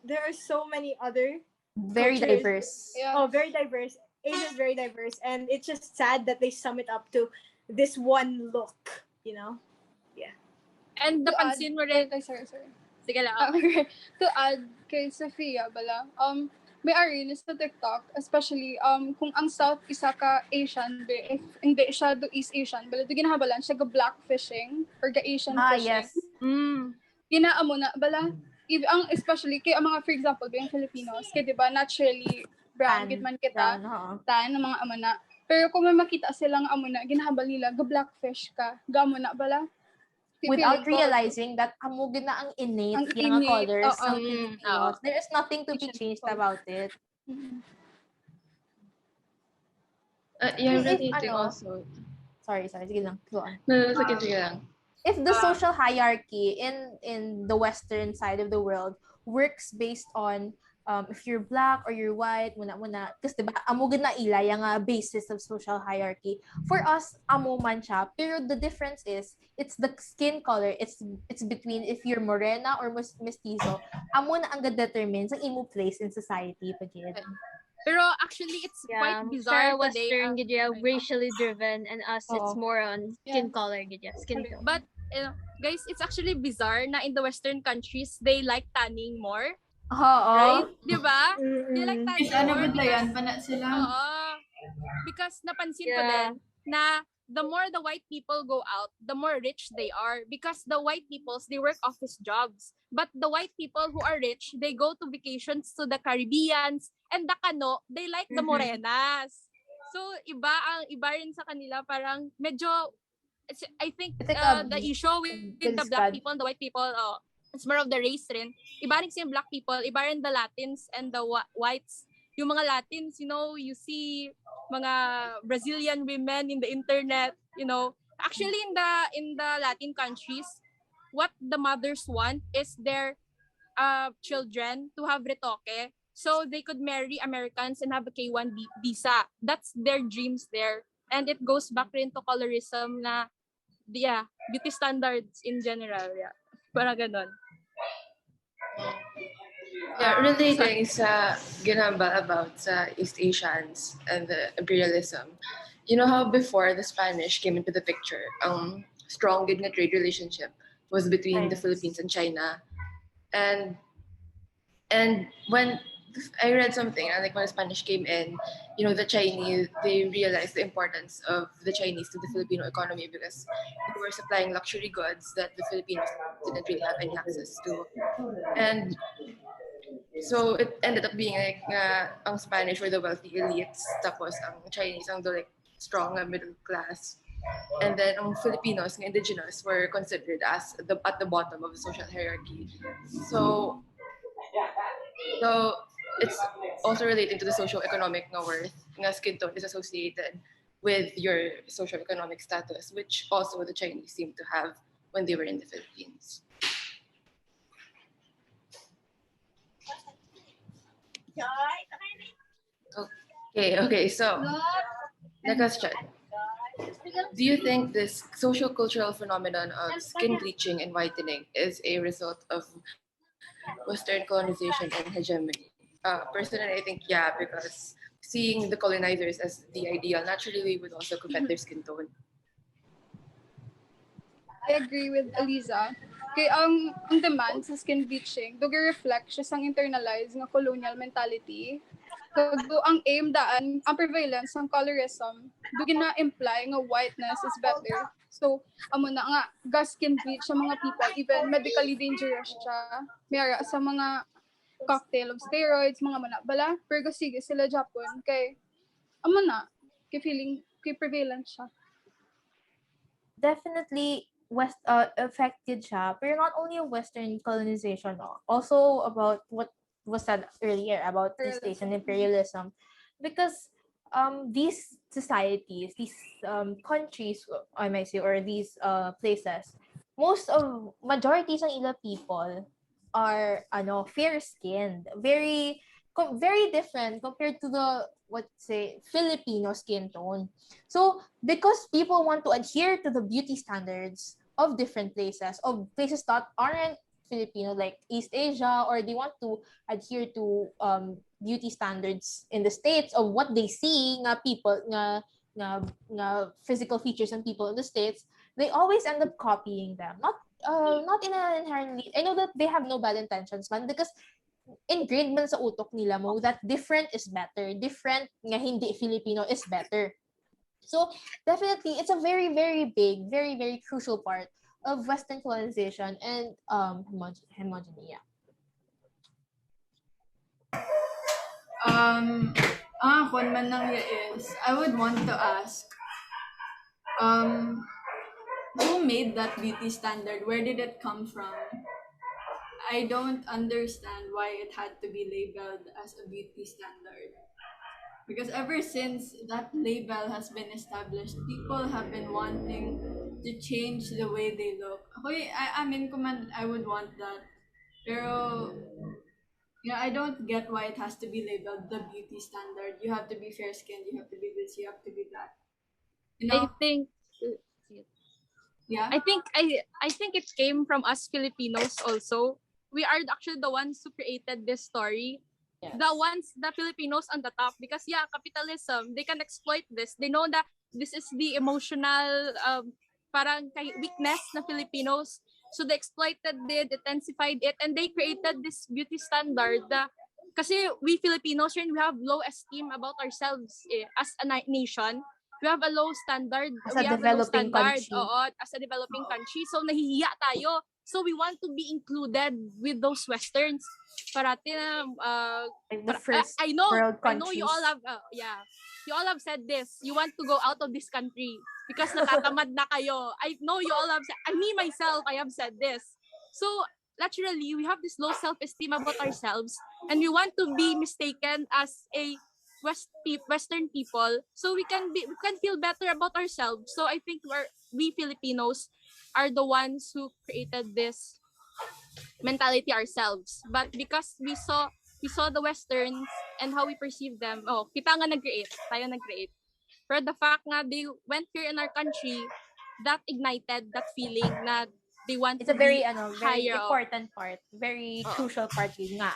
Speaker 6: there are so many other
Speaker 2: very
Speaker 6: cultures.
Speaker 2: Diverse.
Speaker 6: Yeah. Oh, very diverse. Asia's very diverse, and it's just sad that they sum it up to this one look. You know? Yeah.
Speaker 1: And napansin mo rin.
Speaker 7: Sorry.
Speaker 1: Sige lang.
Speaker 7: Okay. To add kay Sophia bala, may arin sa TikTok, especially kung ang South isa ka Asian, if hindi siya do East Asian, bala do ginahabalan siya ga black fishing or ga Asian fishing.
Speaker 2: Yes.
Speaker 7: Ginaamo na bala ang especially kay ang mga, for example, yung Filipinos, kay 'di ba naturally brown gid man kita, tan ng mga amana. Pero kung may makita silang amuna, ginahabal nila ga blackfish ka, gamo na bala.
Speaker 2: Without realizing that amugid na ang innate yung colors ng Filipinos. There is nothing to be changed about it.
Speaker 5: You're relating also.
Speaker 2: Sorry, sige lang. Go on.
Speaker 5: No, sige lang.
Speaker 2: If the social hierarchy in the Western side of the world works based on if you're black or you're white, muna. Kasi diba, amugid na ila yung basis of social hierarchy. For us, amo man siya. Pero the difference is, it's the skin color. It's between if you're Morena or Mestizo. Amo na ang determine sa imo place in society. Pagid.
Speaker 1: Pero actually, it's quite bizarre today.
Speaker 8: Western, racially driven, and us, it's more on skin color, skin tone.
Speaker 1: But, guys, it's actually bizarre na in the Western countries, they like tanning more. Right? Diba? They like tanning more. Because napansin ko din na the more the white people go out, the more rich they are. Because the white peoples, they work office jobs. But the white people who are rich, they go to vacations to the Caribbeans. And the Kano, they like the Morenas. So, iba rin sa kanila. Parang medyo, I think the issue with the black people and the white people, it's more of the race rin. Iba rin yung black people, iba rin the Latins and the whites. Yung mga Latins, you see mga Brazilian women in the internet, Actually, in the Latin countries, what the mothers want is their children to have retoque so they could marry Americans and have a K1 visa. That's their dreams there. And it goes back into colorism na, yeah, beauty standards in general. Yeah. Parang ganon.
Speaker 5: Yeah, relating sa ginamba about sa East Asians and the imperialism. You know how before the Spanish came into the picture, strong good na trade relationship was between the
Speaker 2: Yes.
Speaker 5: Philippines and China. And when I read something, like when the Spanish came in, the Chinese, they realized the importance of the Chinese to the Filipino economy because they were supplying luxury goods that the Filipinos didn't really have any access to. And so it ended up being like ang Spanish were the wealthy elites, tapos ang Chinese ang the like strong middle class. And then ang Filipinos, ang indigenous, were considered as at the bottom of the social hierarchy. So it's also relating to the socio-economic worth. Nga skin tone is associated with your socio-economic status, which also the Chinese seem to have when they were in the Philippines. Okay, so next question. Do you think this socio-cultural phenomenon of skin bleaching and whitening is a result of Western colonization and hegemony? Personally, I think yeah, because seeing the colonizers as the ideal naturally would also covet their skin tone.
Speaker 7: I agree with Eliza. Kaya ang demand sa skin bleaching, reflect siya sang internalized nga colonial mentality. Kagdo ang aim daan, ang prevalence ng colorism, gina-imply nga whiteness is better. So, amo na nga, gas skin bleach sa mga people, even medically dangerous siya. Mayara sa mga cocktail of steroids, mga manabala, pero sige sila Japon, kay, amo na, kay feeling, kay prevalence siya.
Speaker 2: Definitely affected siya, pero not only Western colonization, also about what was said earlier about East Asian imperialism, because these societies, these countries, I might say, or these places, majorities ng ila people are fair-skinned, very different compared to the Filipino skin tone. So because people want to adhere to the beauty standards of different places, of places that aren't Filipino, like East Asia, or they want to adhere to beauty standards in the States of what they see nga people nga physical features and people in the States, they always end up copying them. Not in an inherently, I know that they have no bad intentions man, because ingrained man sa utok nila mo that different is better, different nga hindi Filipino is better. So definitely it's a very, very big, very, very crucial part of Western colonization and homogeny.
Speaker 3: Kung man nang is, I would want to ask, who made that beauty standard? Where did it come from? I don't understand why it had to be labeled as a beauty standard. Because ever since that label has been established, people have been wanting to change the way they look. I mean, I would want that. Pero, I don't get why it has to be labeled the beauty standard. You have to be fair-skinned, you have to be this, you have to be that.
Speaker 1: I think
Speaker 3: yeah.
Speaker 1: I think it came from us Filipinos also. We are actually the ones who created this story. Yes. The Filipinos on the top, because capitalism, they can exploit this. They know that this is the emotional parang weakness na Filipinos. So they exploited it, intensified it, and they created this beauty standard. Kasi we Filipinos, we have low esteem about ourselves as a nation. We have a low standard.
Speaker 2: As a developing country.
Speaker 1: As a developing country. So nahihiya tayo. So we want to be included with those Westerns. Parati na
Speaker 2: the first
Speaker 1: I know
Speaker 2: world countries.
Speaker 1: I know you all have you all have said this. You want to go out of this country because natatamad na kayo. I know you all have said, me myself, I have said this. So naturally, we have this low self-esteem about ourselves, and we want to be mistaken as a Western people, so we can feel better about ourselves. So I think we Filipinos are the ones who created this mentality ourselves. But because we saw the Westerns and how we perceive them, kita nga nag-create, tayo nag-create. Pero the fact nga they went here in our country, that ignited that feeling na they want
Speaker 2: It's
Speaker 1: to
Speaker 2: a very
Speaker 1: be
Speaker 2: very
Speaker 1: higher up.
Speaker 2: important part, very crucial part yun nga.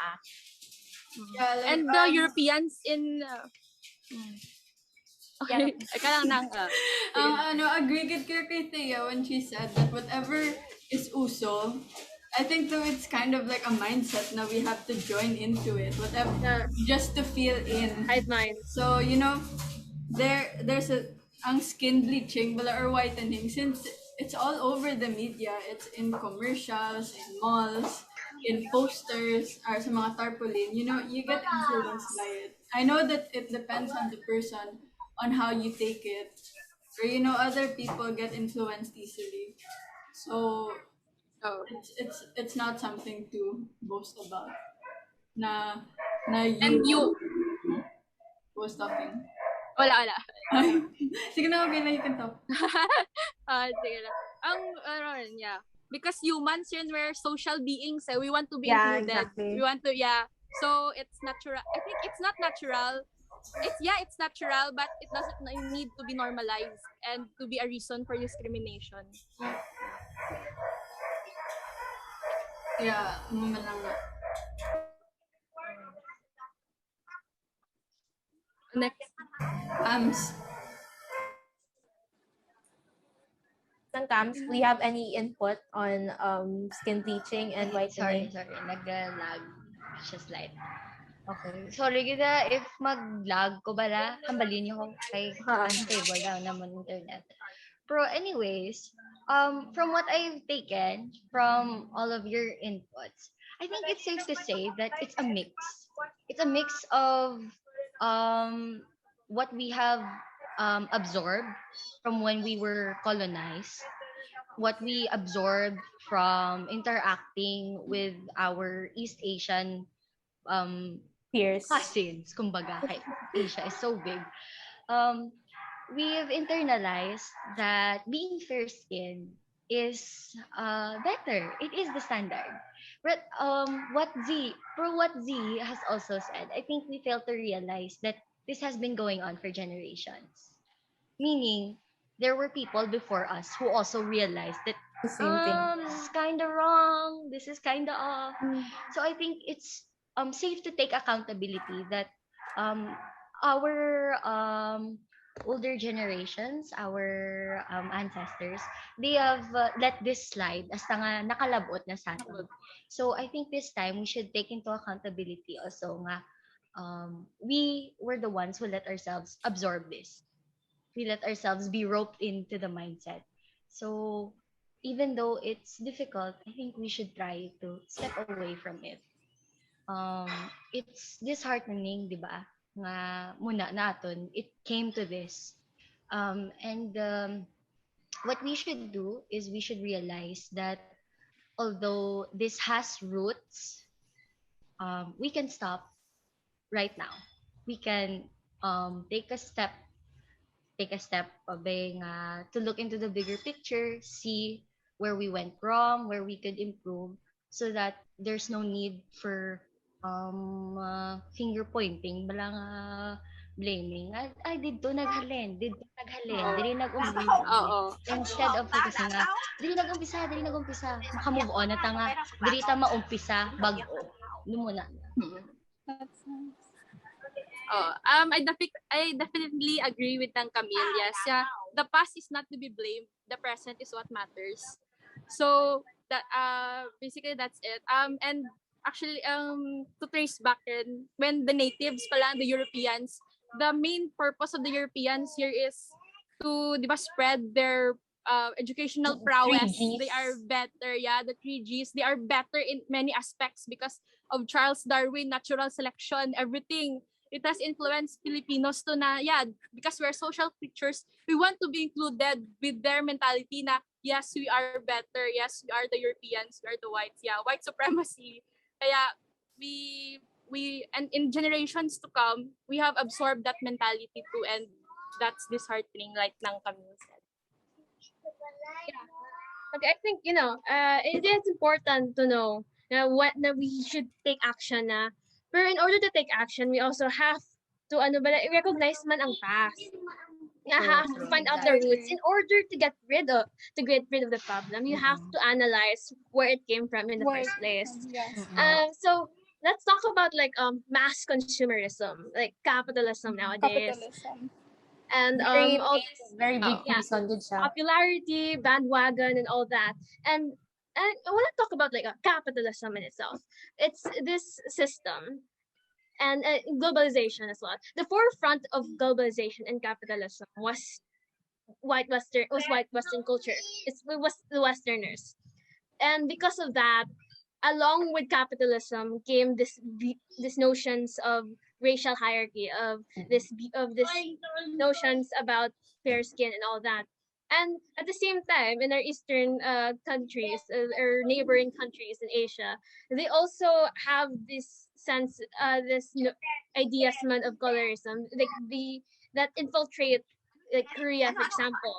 Speaker 3: Yeah, like,
Speaker 1: And the Europeans in okay, ika lang nang
Speaker 3: agree kay Thea when she said that whatever is uso, I think though it's kind of like a mindset now we have to join into it, whatever, just to feel in.
Speaker 8: Hive mind.
Speaker 3: So, there's ang skin bleaching or whitening, since it's all over the media. It's in commercials, in malls, in posters, or sa mga tarpaulin. You get influenced by it. I know that it depends on the person, on how you take it. Or, other people get influenced easily. So, it's not something to boast about. Na
Speaker 1: and you
Speaker 3: was talking.
Speaker 1: wala.
Speaker 3: Sige na, okay na, you can talk.
Speaker 1: Sige lang. Yeah. Because humans yun, we're social beings. We want to be
Speaker 2: Yeah,
Speaker 1: included.
Speaker 2: exactly.
Speaker 1: We want to, So it's natural. I think it's not natural. It's natural, but it doesn't need to be normalized and to be a reason for discrimination.
Speaker 3: Yeah, lang nga.
Speaker 1: Next.
Speaker 2: Ng Cams, do you have any input on skin bleaching and whitening?
Speaker 4: Sorry. Nag-lag siya slide. Okay. Sorry kita if mag-lag ko bala. Hambalin niyo ko kay unstable daw naman internet. Pero anyways, from what I've taken from all of your inputs, I think it's safe to say that it's a mix. It's a mix of what we have absorbed from when we were colonized, what we absorbed from interacting with our East Asian
Speaker 2: Peers.
Speaker 4: cousins, kumbaga, kay Asia is so big. We've internalized that being fair-skinned is better. It is the standard. But what Z has also said, I think we fail to realize that this has been going on for generations. Meaning, there were people before us who also realized that
Speaker 2: The same thing.
Speaker 4: this is kind of wrong, this is kind of off. So I think it's safe to take accountability that our older generations, our ancestors, they have let this slide hasta nga nakalabot na sa atin. So I think this time we should take into accountability also nga we were the ones who let ourselves absorb this. We let ourselves be roped into the mindset. So even though it's difficult, I think we should try to step away from it. It's disheartening, di ba? Nga muna naton, it came to this. And what we should do is we should realize that although this has roots, we can stop right now. We can take a step to look into the bigger picture, see where we went wrong, where we could improve, so that there's no need for finger pointing, balang blaming. Ay, dito naghalin, diri nag-umpisa. Instead of focusing na, diri nag-umpisa, maka-move on na ta nga, diri ta maumpisa, bago. Lumuna.
Speaker 7: That's nice.
Speaker 1: I definitely agree with Camille. Yes, the past is not to be blamed. The present is what matters. So that basically that's it. And actually to trace back in when the natives pala, the Europeans, the main purpose of the Europeans here is to spread their educational prowess. They are better, the 3Gs. They are better in many aspects because of Charles Darwin, natural selection, everything. It has influenced Filipinos to na, because we're social creatures, we want to be included with their mentality na, yes, we are better. Yes, we are the Europeans. We are the whites. White supremacy. Kaya we and in generations to come, we have absorbed that mentality too, and that's disheartening, like nang Camille said.
Speaker 8: Okay, I think it is important to know what na we should take action na. Pero in order to take action, we also have to recognize man ang past. Have to find out the roots in order to get rid of the problem. You have to analyze where it came from in the first place.
Speaker 7: Yes.
Speaker 8: So let's talk about like mass consumerism, like capitalism nowadays,
Speaker 7: Capitalism.
Speaker 8: and
Speaker 2: Very big reason good siya.
Speaker 8: popularity, bandwagon, and all that. And I want to talk about like capitalism in itself. It's this system and globalization as well. The forefront of globalization and capitalism was white Western culture. It was the Westerners, and because of that, along with capitalism came this notions of racial hierarchy, of this notions about fair skin and all that. And at the same time, in our eastern countries, or neighboring countries in Asia, they also have this sense, ideas man of colorism, like that infiltrate, like Korea, for example,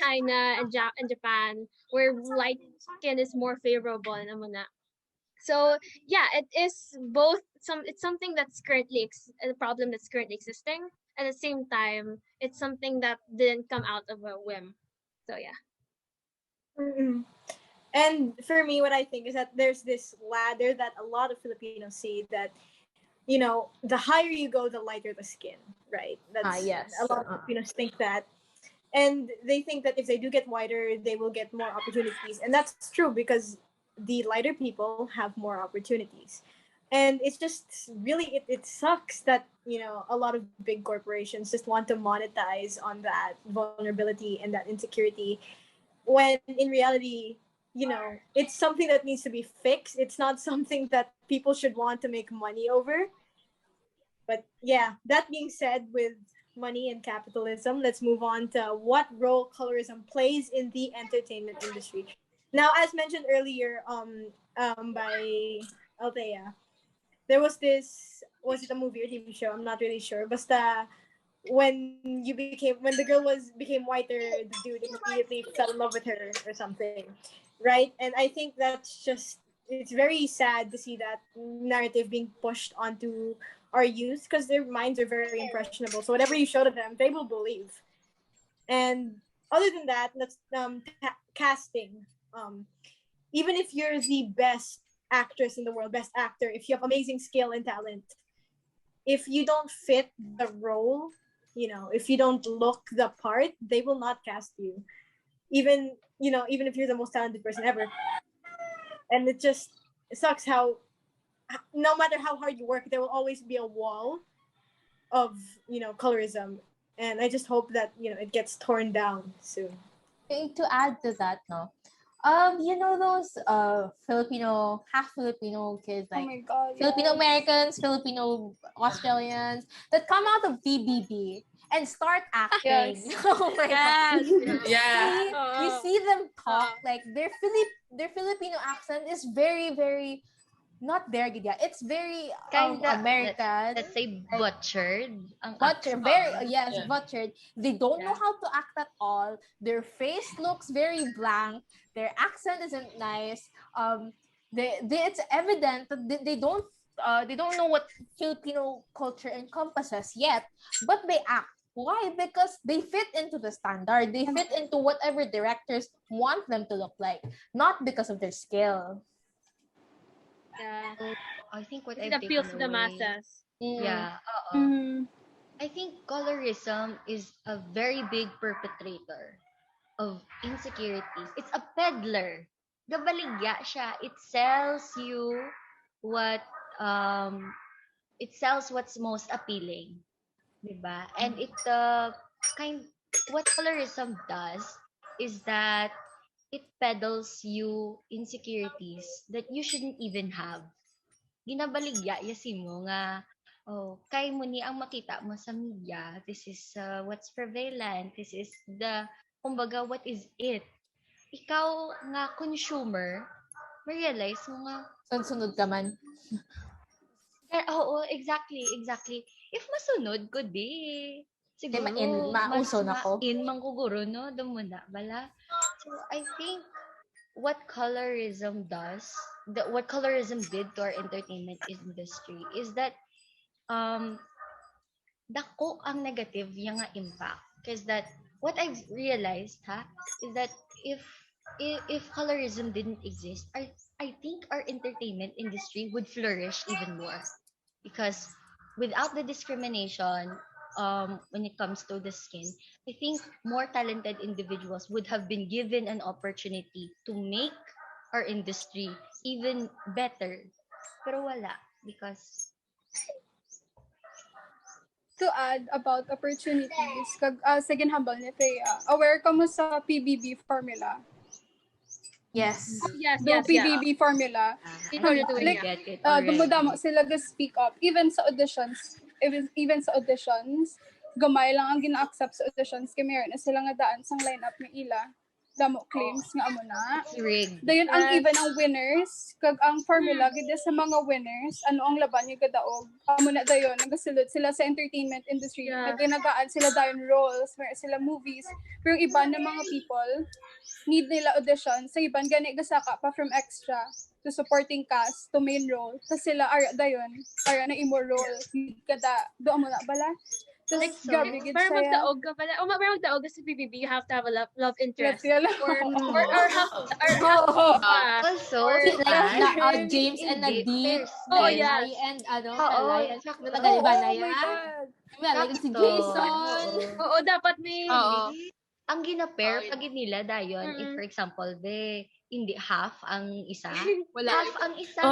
Speaker 8: China and Japan, where light skin is more favorable naman na. So yeah, it is both it's something that's currently a problem that's currently existing. At the same time, it's something that didn't come out of a whim. So yeah.
Speaker 6: Mm-mm. And for me, what I think is that there's this ladder that a lot of Filipinos see, that, the higher you go, the lighter the skin, right? That's
Speaker 2: yes.
Speaker 6: A lot of Filipinos think that. And they think that if they do get whiter, they will get more opportunities. And that's true, because the lighter people have more opportunities. And it's just really, it sucks that, a lot of big corporations just want to monetize on that vulnerability and that insecurity, when in reality, it's something that needs to be fixed. It's not something that people should want to make money over. But yeah, that being said, with money and capitalism, let's move on to what role colorism plays in the entertainment industry. Now, as mentioned earlier, by Althea, there was it a movie or TV show? I'm not really sure. Basta, when the girl became whiter, the dude immediately fell in love with her or something, right? And I think that's just, it's very sad to see that narrative being pushed onto our youth, because their minds are very impressionable. So whatever you show to them, they will believe. And other than that, let's casting. Even if you're the best actress in the world, best actor, if you have amazing skill and talent, if you don't fit the role, if you don't look the part, they will not cast you. Even if you're the most talented person ever. And it just sucks how, no matter how hard you work, there will always be a wall of, colorism. And I just hope that, it gets torn down soon.
Speaker 2: To add to that, no, those half Filipino kids,
Speaker 7: Oh
Speaker 2: like
Speaker 7: my God.
Speaker 2: Filipino Americans, Filipino Australians, that come out of PBB and start acting.
Speaker 7: Yes.
Speaker 2: Oh my God.
Speaker 5: Yeah.
Speaker 2: You see them talk, like their Filipino accent is very, very not very good. Yeah, it's very
Speaker 4: Kinda,
Speaker 2: American.
Speaker 4: let's say butchered. Ang
Speaker 2: Butchered,
Speaker 4: accent.
Speaker 2: very yes,
Speaker 5: Yeah.
Speaker 2: butchered. They don't know
Speaker 4: Yeah.
Speaker 2: how to act at all. Their face looks very blank. Their accent isn't nice. It's evident that they don't know what Filipino culture encompasses yet, but they act. Why? Because they fit into the standard. They fit into whatever directors want them to look like, not because of their skill.
Speaker 8: Yeah.
Speaker 4: I think what
Speaker 8: It
Speaker 4: I've taken
Speaker 8: appeals to the
Speaker 4: away.
Speaker 8: masses.
Speaker 4: Yeah.
Speaker 7: Mm.
Speaker 4: I think colorism is a very big perpetrator of insecurities. It's a peddler. Gabaligya siya. It sells you what it sells what's most appealing, 'di ba? And what colorism does is that it peddles you insecurities that you shouldn't even have. Ginabaligya yasin mo nga, oh, kay mo ni ang makita mo sa media. This is what's prevalent. This is kumbaga, what is it? Ikaw nga consumer, realize mo nga,
Speaker 2: Sunod ka man.
Speaker 4: Oo, exactly. If masunod ko di, siguro,
Speaker 2: mauso na ko.
Speaker 4: in man kuguro, no? Dumuna, bala. So, I think what colorism did to our entertainment industry is that dako ang negative yung nga impact. Because that, what I've realized, is that if colorism didn't exist, I think our entertainment industry would flourish even more. Because without the discrimination, when it comes to the skin, I think more talented individuals would have been given an opportunity to make our industry even better. Pero wala, because
Speaker 7: To add about opportunities, sa ginhambal ni Thea, aware ka mo sa PBB formula?
Speaker 2: Yes.
Speaker 8: Yes,
Speaker 7: The PBB formula.
Speaker 8: In order to
Speaker 7: Like,
Speaker 8: get
Speaker 4: it already.
Speaker 7: dumudamo sila ga speak up. Even sa auditions, gamay lang ang gina-accept sa auditions. Kaya meron na sila nga daan sang lineup ng ila. Damo claims nga amo na.
Speaker 4: rigged.
Speaker 7: Dayon ang even ang winners, kag ang formula gid sa mga winners, ano ang laban nga gadaog. Amo na dayon nagasulod sila sa entertainment industry.
Speaker 8: Yeah.
Speaker 7: Naginagaan sila dayon roles, meron sila movies. Pero yung iba na mga people need nila audition. Sa iban gani gasaka pa from extra to supporting cast to main role. Tas sila ara dayon, ara na imo role. Kada do amo na bala.
Speaker 8: Like,
Speaker 7: So, grabe gid
Speaker 8: pero
Speaker 7: saya.
Speaker 8: magdaog ka pala. Pero magdaog ka sa PBB, you have to have a love interest.
Speaker 7: Yes,
Speaker 8: Or half.
Speaker 4: Also,
Speaker 2: James and Nadine.
Speaker 8: Oh, yeah.
Speaker 2: And
Speaker 4: Oo.
Speaker 2: Kalay. Nagaliba na
Speaker 7: Oh my
Speaker 2: yan.
Speaker 7: God.
Speaker 2: Like si Jason.
Speaker 8: Oo, dapat may...
Speaker 1: Oo.
Speaker 4: ang gina-pair pag nila dayon, if for example, hindi half ang isa,
Speaker 1: Wala.
Speaker 4: half ang isa.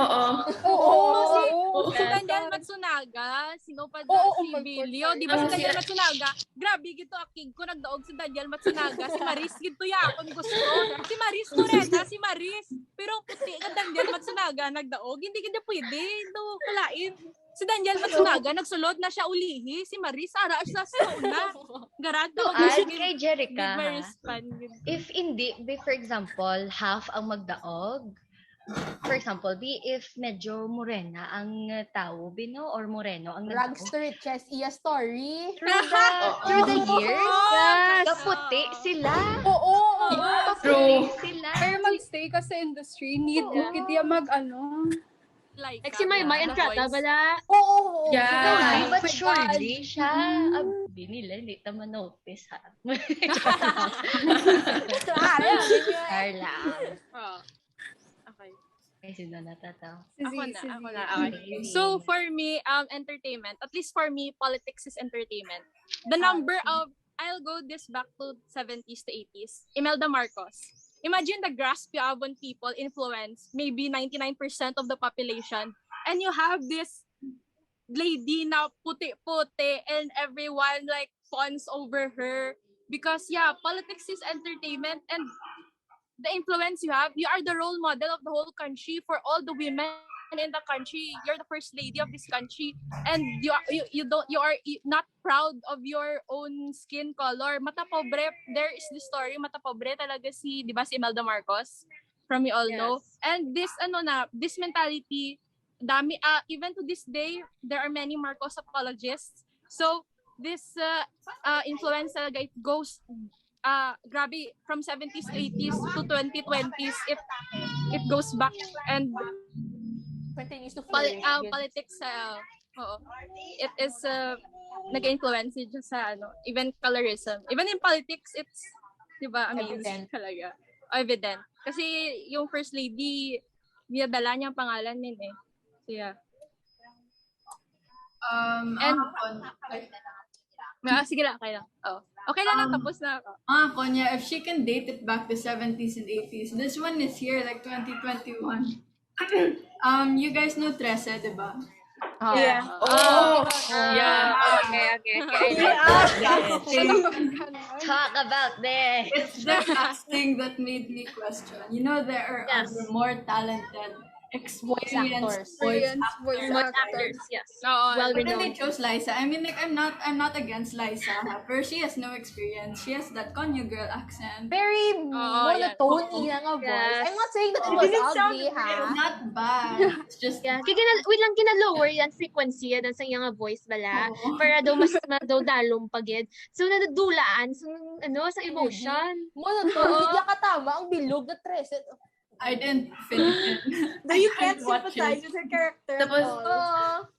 Speaker 7: Oo.
Speaker 1: Si Daniel Matsunaga, sinupad
Speaker 7: Oo,
Speaker 1: si
Speaker 7: my
Speaker 1: Billy.
Speaker 7: God.
Speaker 1: Di ba si Daniel Matsunaga? Grabe, gito aking ko nagdaog si Daniel Matsunaga. Si Maris, gito yakon gusto. Si Maris Morena, si Maris. Pero ang puti ka Daniel Matsunaga nagdaog. Hindi kita pwede. Ito, kalain. Si Daniel Matsunaga, nagsulod na siya ulihi. Si Maris, ara siya sa una. Garado.
Speaker 4: Kay Jherica,
Speaker 1: Maris fan.
Speaker 4: if hindi, for example, half ang magdaog, for example, if medyo morena ang tao, or moreno ang nagdaog.
Speaker 2: Rags to riches, iya story.
Speaker 4: Through the years, kaputi sila.
Speaker 7: Oo.
Speaker 4: Kaputi sila.
Speaker 7: Pero magstay ka sa industry, need mo kiti
Speaker 1: Like
Speaker 8: si Maymay and Prata, bala.
Speaker 7: Oo.
Speaker 5: Yeah.
Speaker 4: But surely siya, abdi nila, hindi naman notice ha. Carla.
Speaker 1: Okay.
Speaker 4: Ay, sino natataw?
Speaker 1: Ako na. Okay. So for me, entertainment, at least for me, politics is entertainment. The number of, I'll go this back to 70s to 80s. Imelda Marcos. Imagine the grasp you have when people influence maybe 99% of the population, and you have this lady na puti-puti and everyone like fawns over her because politics is entertainment, and the influence you have, you are the role model of the whole country for all the women in the country. You're the first lady of this country, and you are not proud of your own skin color. Mata pobre, there is this story, mata pobre talaga si, di ba, si Imelda Marcos, from we all know. And this this mentality, dami even to this day there are many Marcos apologists. So this influence talaga, it goes grabe from 70s, 80s to 2020s, it goes back and
Speaker 2: Continues to flourish.
Speaker 1: Politics, it is nag-influence dyan sa even colorism. Even in politics, it's, di ba, amazing talaga. Evident. Kasi yung first lady, dinadala niya ang pangalan din eh. So yeah. Sige lang, okay lang. Okay lang, tapos na ako.
Speaker 3: Konya, if she can date it back to 70s and 80s, this one is here, like 2021. You guys know Trece, diba?
Speaker 8: Yeah.
Speaker 1: Yeah.
Speaker 8: Okay.
Speaker 4: Talk about this.
Speaker 3: It's the casting that made me question. You know, there are other more talented experienced
Speaker 2: actors.
Speaker 3: voice
Speaker 7: Voice
Speaker 8: Voice
Speaker 3: actors.
Speaker 8: actors, yes.
Speaker 1: Oo.
Speaker 3: But then they
Speaker 8: Well-renowned.
Speaker 3: chose Liza. I mean, like, I'm not against Liza, but she has no experience. She has that Konyo girl accent.
Speaker 2: Very
Speaker 1: Oo, yan.
Speaker 2: monotone nga voice. I'm
Speaker 8: Yes.
Speaker 2: not saying that it
Speaker 3: Oh,
Speaker 2: was
Speaker 6: didn't sound
Speaker 2: ugly,
Speaker 3: It's
Speaker 2: ha?
Speaker 3: not bad. It's just
Speaker 8: Yeah, wait lang kinalower yan frequency yan sa iyang voice bala
Speaker 3: Oo.
Speaker 8: para daw mas daw dalom pagid. So nadudulaan sa sa
Speaker 2: Energy.
Speaker 8: emotion.
Speaker 2: Monotone.
Speaker 8: Oo.
Speaker 2: Hindi ka tama. Ang bilog na tres.
Speaker 3: I didn't finish it.
Speaker 6: Though you
Speaker 3: I
Speaker 6: can't
Speaker 3: watch
Speaker 6: sympathize
Speaker 3: it.
Speaker 6: with her character at
Speaker 5: Tapos,
Speaker 6: all.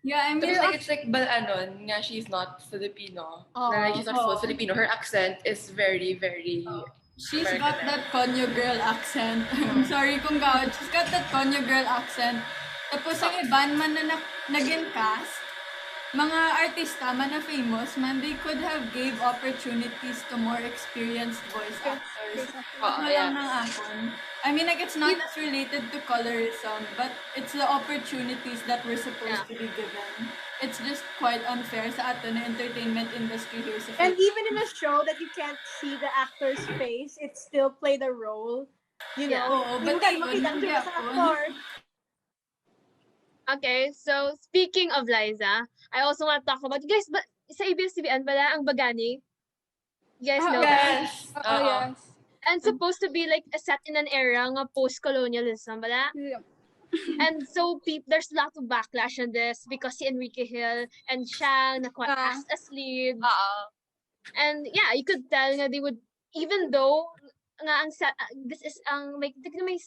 Speaker 3: Yeah, I mean,
Speaker 5: Tapos like it's like nga she's not Filipino. Na like she's not full
Speaker 3: Oo.
Speaker 5: Filipino. Her accent is very, very
Speaker 3: she's got that Konyo girl accent. I'm sorry kung gawad. She's got that Konyo girl accent. Tapos ang iban man na naging cast, mga artista man na famous man, they could have gave opportunities to more experienced voice actors. Ano lang ng akon. I mean, like, it's not as related to colorism, but it's the opportunities that we're supposed to be given. It's just quite unfair sa ato na entertainment industry here sa
Speaker 6: And
Speaker 3: Philippines.
Speaker 6: even in a show that you can't see the actor's face, it still played a role. You
Speaker 8: Yeah.
Speaker 6: know,
Speaker 3: Oo,
Speaker 6: hindi mo
Speaker 3: but
Speaker 6: tayo
Speaker 3: ayun,
Speaker 6: makita ang
Speaker 3: hindi
Speaker 6: diba sa
Speaker 3: ako.
Speaker 6: actor.
Speaker 8: Okay, so speaking of Liza, I also want to talk about, you guys, but sa ABS-CBN pala ang Bagani? You guys know that?
Speaker 5: Yes!
Speaker 7: Oh, yes.
Speaker 8: And supposed to be like set in an era nga post-colonialism, bala?
Speaker 7: Yeah.
Speaker 8: And so there's a lot of backlash on this because si Enrique Hill and Shang cast as lead.
Speaker 1: Oo.
Speaker 8: And yeah, you could tell nga they would, even though nga ang this is ang may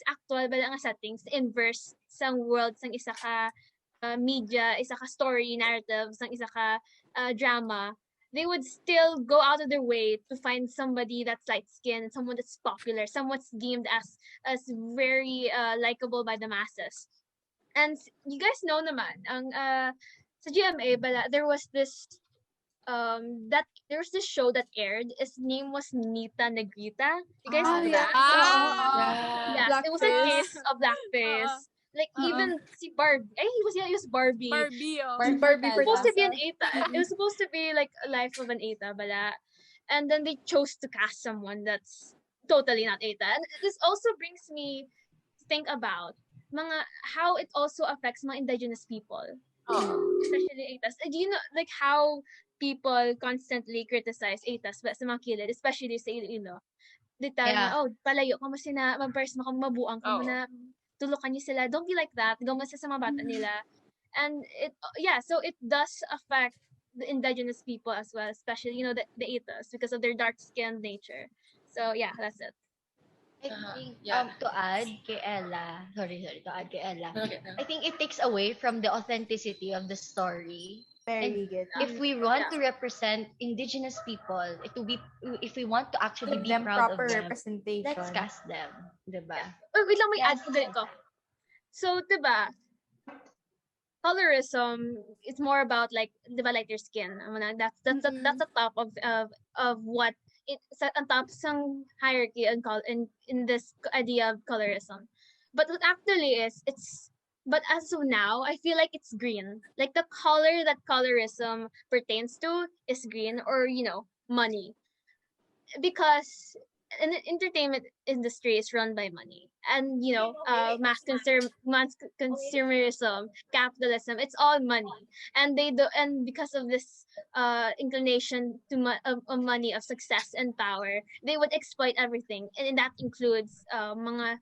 Speaker 8: actual ba nga settings inverse sang world sang isa ka media, isa ka story narrative, sang isa ka drama, they would still go out of their way to find somebody that's light skinned, someone that's popular, someone that's deemed as very likable by the masses. And you guys know naman ang sa GMA bala, there was this show that aired. Its name was Nita Negrita. You guys know
Speaker 7: yeah.
Speaker 8: that? Yes, it was a
Speaker 7: Blackface.
Speaker 8: case of blackface. Like even si Barbie. He was Barbie.
Speaker 1: Barbie, oh.
Speaker 6: Barbie
Speaker 8: It was supposed to be an
Speaker 6: Pertasa.
Speaker 8: Eta. It was supposed to be like a life of an Eta, bala. And then they chose to cast someone that's totally not Eta. And this also brings me to think about how it also affects mga indigenous people. Especially Etas. Do you know like how people constantly criticize Etas ba sa mga kilid, especially sa Iloilo? They tell
Speaker 4: Yeah.
Speaker 8: na, palayo ka mo sila, mag-first mo ka mabuang ka mo na tulukan niyo sila. Don't be like that. Gawin mo sa mga bata nila. And so it does affect the indigenous people as well, especially, the Etas because of their dark-skinned nature. So yeah, that's it.
Speaker 4: I think to add kay Ella, to add kay Ella,
Speaker 5: Okay.
Speaker 4: I think it takes away from the authenticity of the story.
Speaker 2: Very good.
Speaker 4: If we want to represent indigenous people, if we want to actually
Speaker 2: Give
Speaker 4: be
Speaker 2: them
Speaker 4: proud
Speaker 2: proper
Speaker 4: of them,
Speaker 2: representation.
Speaker 4: let's cast them, diba?
Speaker 8: Wait lang, may
Speaker 4: Yes.
Speaker 8: add ko dito. So, diba, colorism, it's more about like, diba, lighter skin. That's the top of what it's on top ng hierarchy in this idea of colorism. But what actually is, but as of now, I feel like it's green. Like the color that colorism pertains to is green, or money. Because an entertainment industry is run by money, and mass consumerism, capitalism, it's all money. And because of this inclination to money, of success and power, they would exploit everything, and that includes mga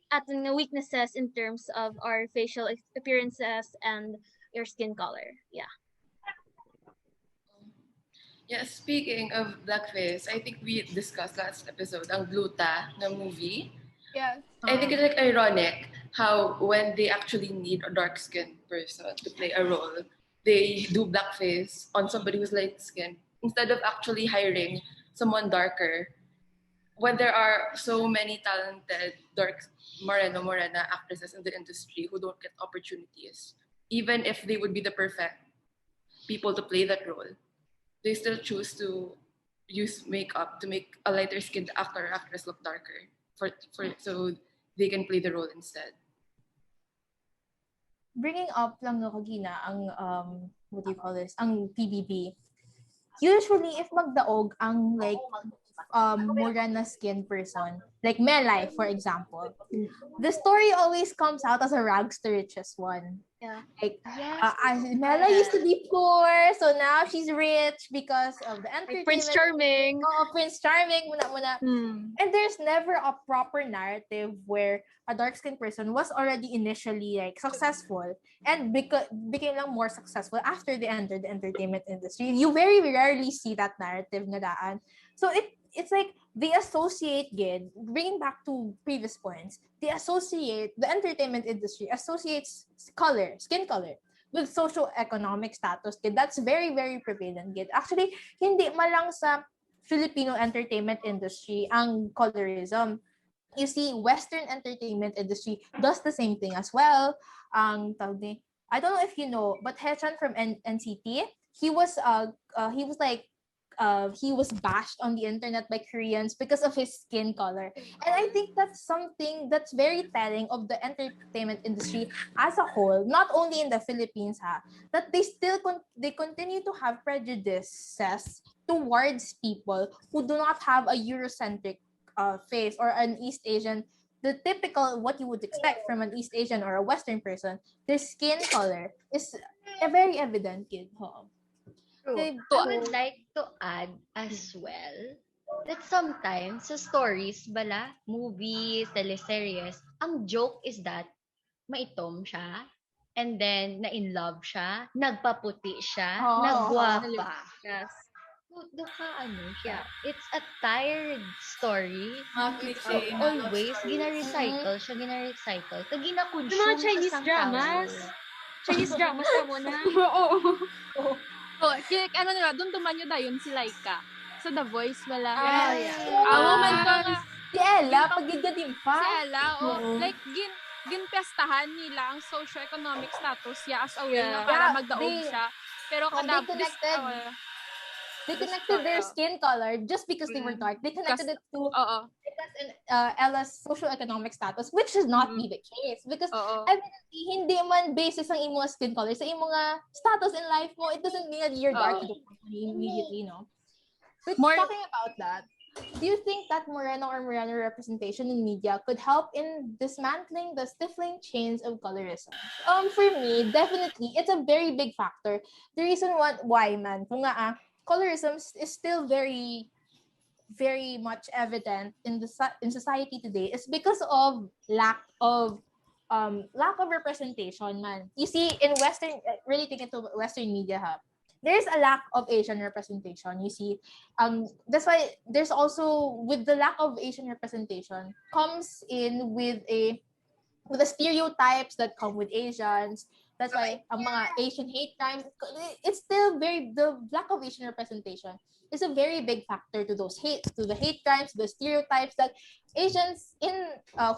Speaker 8: ating weaknesses in terms of our facial appearances and your skin color.
Speaker 5: Yeah, speaking of blackface, I think we discussed last episode ang Gluta na movie.
Speaker 7: Yes.
Speaker 5: I think it's like ironic how when they actually need a dark-skinned person to play a role, they do blackface on somebody who's light-skinned instead of actually hiring someone darker. When there are so many talented Morena actresses in the industry who don't get opportunities, even if they would be the perfect people to play that role, they still choose to use makeup to make a lighter skinned actor or actress look darker so they can play the role instead.
Speaker 2: Bringing up lang ako Gina ang what do you call this? Ang PBB. Usually if magdaog ang like Morena skin person, like Melai, for example, the story always comes out as a rags to riches one.
Speaker 8: Yeah.
Speaker 2: Like,
Speaker 4: Yes.
Speaker 2: Mela used to be poor, so now she's rich because of the
Speaker 8: Like
Speaker 2: entertainment.
Speaker 8: Prince Charming.
Speaker 2: Oh, Prince Charming, muna. And there's never a proper narrative where a dark-skinned person was already initially like successful and became lang more successful after they entered the entertainment industry. You very rarely see that narrative na daan. So it's like they associate, again, bringing back to previous points, the entertainment industry associates skin color with socio-economic status. That's very, very prevalent. Actually, hindi malang sa Filipino entertainment industry ang colorism. You see, Western entertainment industry does the same thing as well. I don't know if you know, but Hechan from NCT, he was he was bashed on the internet by Koreans because of his skin color. And I think that's something that's very telling of the entertainment industry as a whole, not only in the Philippines, that they continue to have prejudices towards people who do not have a Eurocentric face or an East Asian, the typical what you would expect from an East Asian or a Western person. Their skin color is a very evident, kid.
Speaker 4: True. I would like to add as well that sometimes sa stories, movies, teleseries, ang joke is that maitom siya, and then na-in love siya, nagpaputi siya, nagwapa.
Speaker 8: Yes.
Speaker 4: Siya. It's a tired story.
Speaker 3: Cliche.
Speaker 4: Always, gina-recycle siya, gina-recycle. Kag
Speaker 8: Yung
Speaker 4: gina-consume
Speaker 8: mga
Speaker 4: sa
Speaker 8: Chinese
Speaker 4: isang
Speaker 8: dramas.
Speaker 4: tao.
Speaker 8: Chinese dramas na mo na.
Speaker 1: Oh, nila, doon tumanyo dayon si Laika. So, The Voice, wala.
Speaker 2: Woman
Speaker 1: ko,
Speaker 2: si Ella, pagigadim pa.
Speaker 1: si Ella, like, ginpestahan nila ang socio-economic status niya as a way na para magdaog siya. Pero
Speaker 2: they connected their skin color just because they were dark. They connected it to Ella's socio-economic status, which should not be the case. Because evidently, hindi man basis ang imo skin color sa imo nga status in life mo. It doesn't mean that you're dark immediately, no? But talking about that, do you think that Morena or Morena representation in media could help in dismantling the stifling chains of colorism? For me, definitely, it's a very big factor. The reason why, man, kung nga colorism is still very, very much evident in society today is because of lack of representation, man. You see, in Western, relating it to Western media, there's a lack of Asian representation. You see, that's why there's also, with the lack of Asian representation, comes in with the stereotypes that come with Asians. That's why ang mga Asian hate crimes, it's still the lack of Asian representation is a very big factor to the hate crimes, the stereotypes that Asians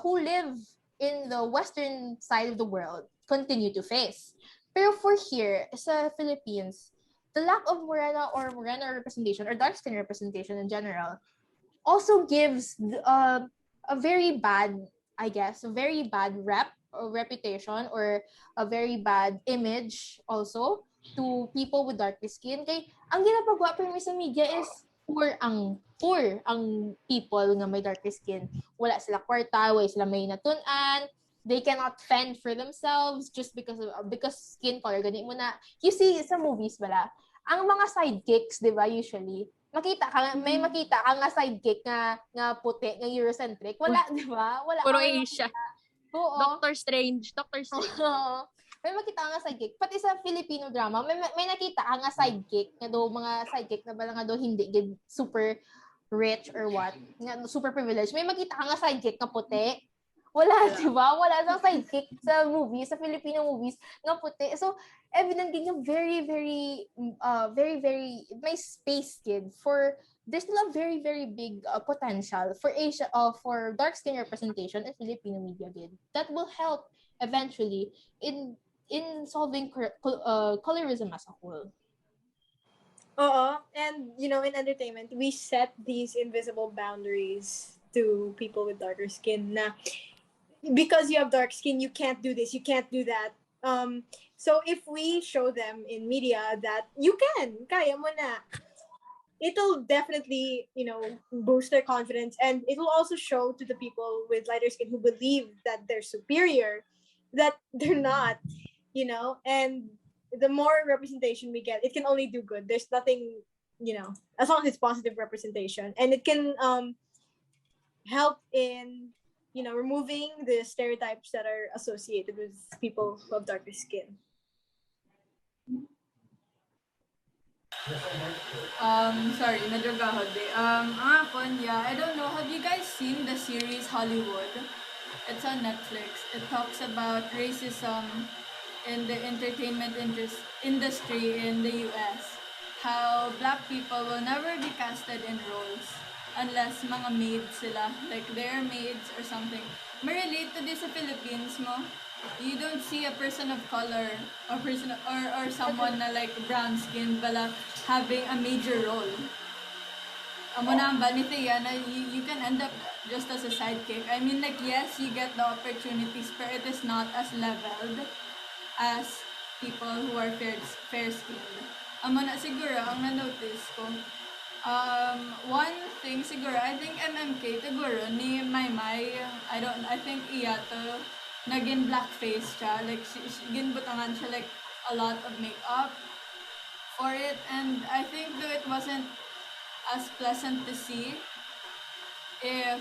Speaker 2: who live in the Western side of the world continue to face. Pero for here, sa Philippines, the lack of Morena or Morena representation or dark skin representation in general also gives a very bad, I guess, a very bad reputation or a very bad image also to people with dark skin. Kay ang ginapagawa pero sa media is poor ang people nga may dark skin. Wala sila kwarta, wala sila may natunan. They cannot fend for themselves just because skin color. Ganit mo na. You see sa movies ang mga sidekicks, di ba, usually, may makita ka nga sidekick nga puti, nga Eurocentric. Wala, di ba? Wala.
Speaker 1: Puro Asia.
Speaker 2: Oo.
Speaker 1: Doctor Strange.
Speaker 2: May makita ka nga sidekick. Pati sa Filipino drama, may nakita ka nga sidekick, nga do mga sidekick na bala nga do hindi super rich or what, nga super privileged. May makita ka nga sidekick nga puti. Wala, di ba? Wala sang sidekick sa movies, sa Filipino movies nga puti. So, evidently nga very, very, very, may space, kid, there's still a very, very big potential for Asia, for dark skin representation in Filipino media, kid. That will help eventually in solving colorism as a whole.
Speaker 6: And in entertainment, we set these invisible boundaries to people with darker skin. Na because you have dark skin, you can't do this, you can't do that. So if we show them in media that you can, kaya mo na, it'll definitely, boost their confidence, and it will also show to the people with lighter skin who believe that they're superior that they're not, and the more representation we get, it can only do good. There's nothing, as long as it's positive representation, and it can help in, removing the stereotypes that are associated with people who have darker skin.
Speaker 3: Sorry, medyo gahod eh. Yeah, I don't know, have you guys seen the series Hollywood? It's on Netflix. It talks about racism in the entertainment industry in the US. How black people will never be casted in roles unless mga maids sila. Like, they're maids or something. May-relate to this sa Philippines mo. You don't see a person of color or someone na like brown skin bala having a major role. Amo na ang vanity na you can end up just as a sidekick. I mean, like, yes, you get the opportunities, but it is not as leveled as people who are fair-skinned. Amo na siguro ang na-notice ko. One thing siguro, I think MMK siguro ni Maymay, I think iya to naging blackface siya, like ginbutangan siya like a lot of makeup for it, and I think though it wasn't as pleasant to see if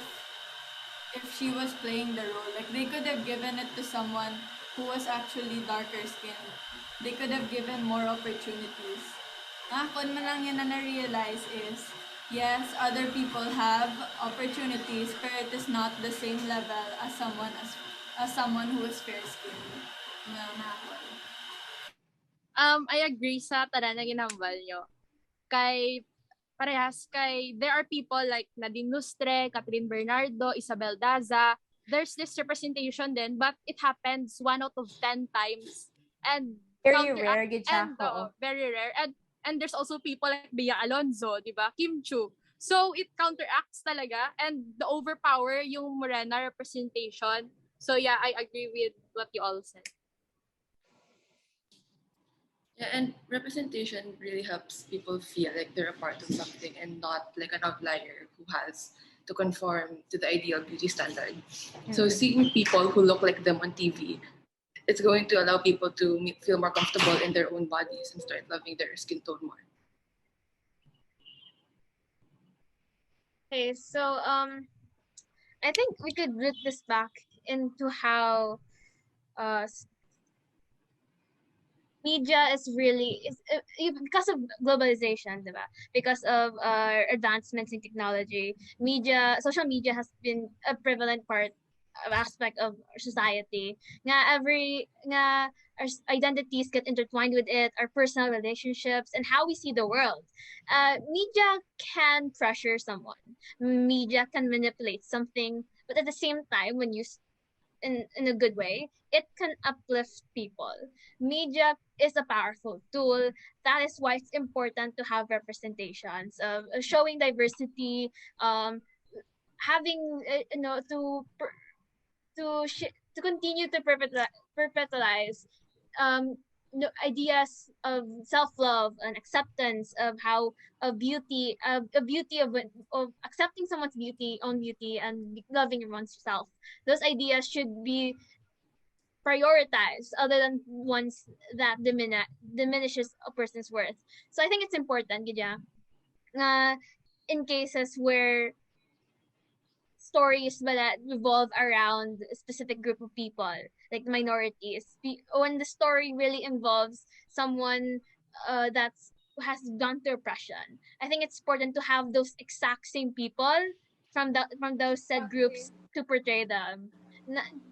Speaker 3: she was playing the role. Like, they could have given it to someone who was actually darker skinned. They could have given more opportunities. Kung man lang yun na na-realize is, yes, other people have opportunities, but it is not the same level as someone who is fair-skinned.
Speaker 1: I agree sa tanan na ginambal nyo. There are people like Nadine Lustre, Catherine Bernardo, Isabel Daza. There's this representation then, but it happens 1 out of 10 times. And
Speaker 2: Very rare,
Speaker 1: very rare. And there's also people like Bea Alonzo, di ba? Kim Chu. So it counteracts talaga, and the overpower yung Morena representation. So yeah, I agree with what you all said.
Speaker 5: Yeah, and representation really helps people feel like they're a part of something and not like an outlier who has to conform to the ideal beauty standard. Mm-hmm. So seeing people who look like them on TV, it's going to allow people to feel more comfortable in their own bodies and start loving their skin tone more.
Speaker 8: Okay, so I think we could root this back into how media is really because of globalization, diba? Because of advancements in technology. Social media has been a prevalent aspect of our society. Our identities get intertwined with it, our personal relationships, and how we see the world. Media can pressure someone. Media can manipulate something, but at the same time, when used in a good way, it can uplift people. Media is a powerful tool. That is why it's important to have representations of showing diversity, having to continue to perpetualize ideas of self-love and acceptance of how a beauty of accepting someone's own beauty, and loving oneself. Those ideas should be prioritized other than ones that diminishes a person's worth. So I think it's important, in cases where stories that revolve around a specific group of people, like minorities. When the story really involves someone that has gone through oppression, I think it's important to have those exact same people from those said groups to portray them,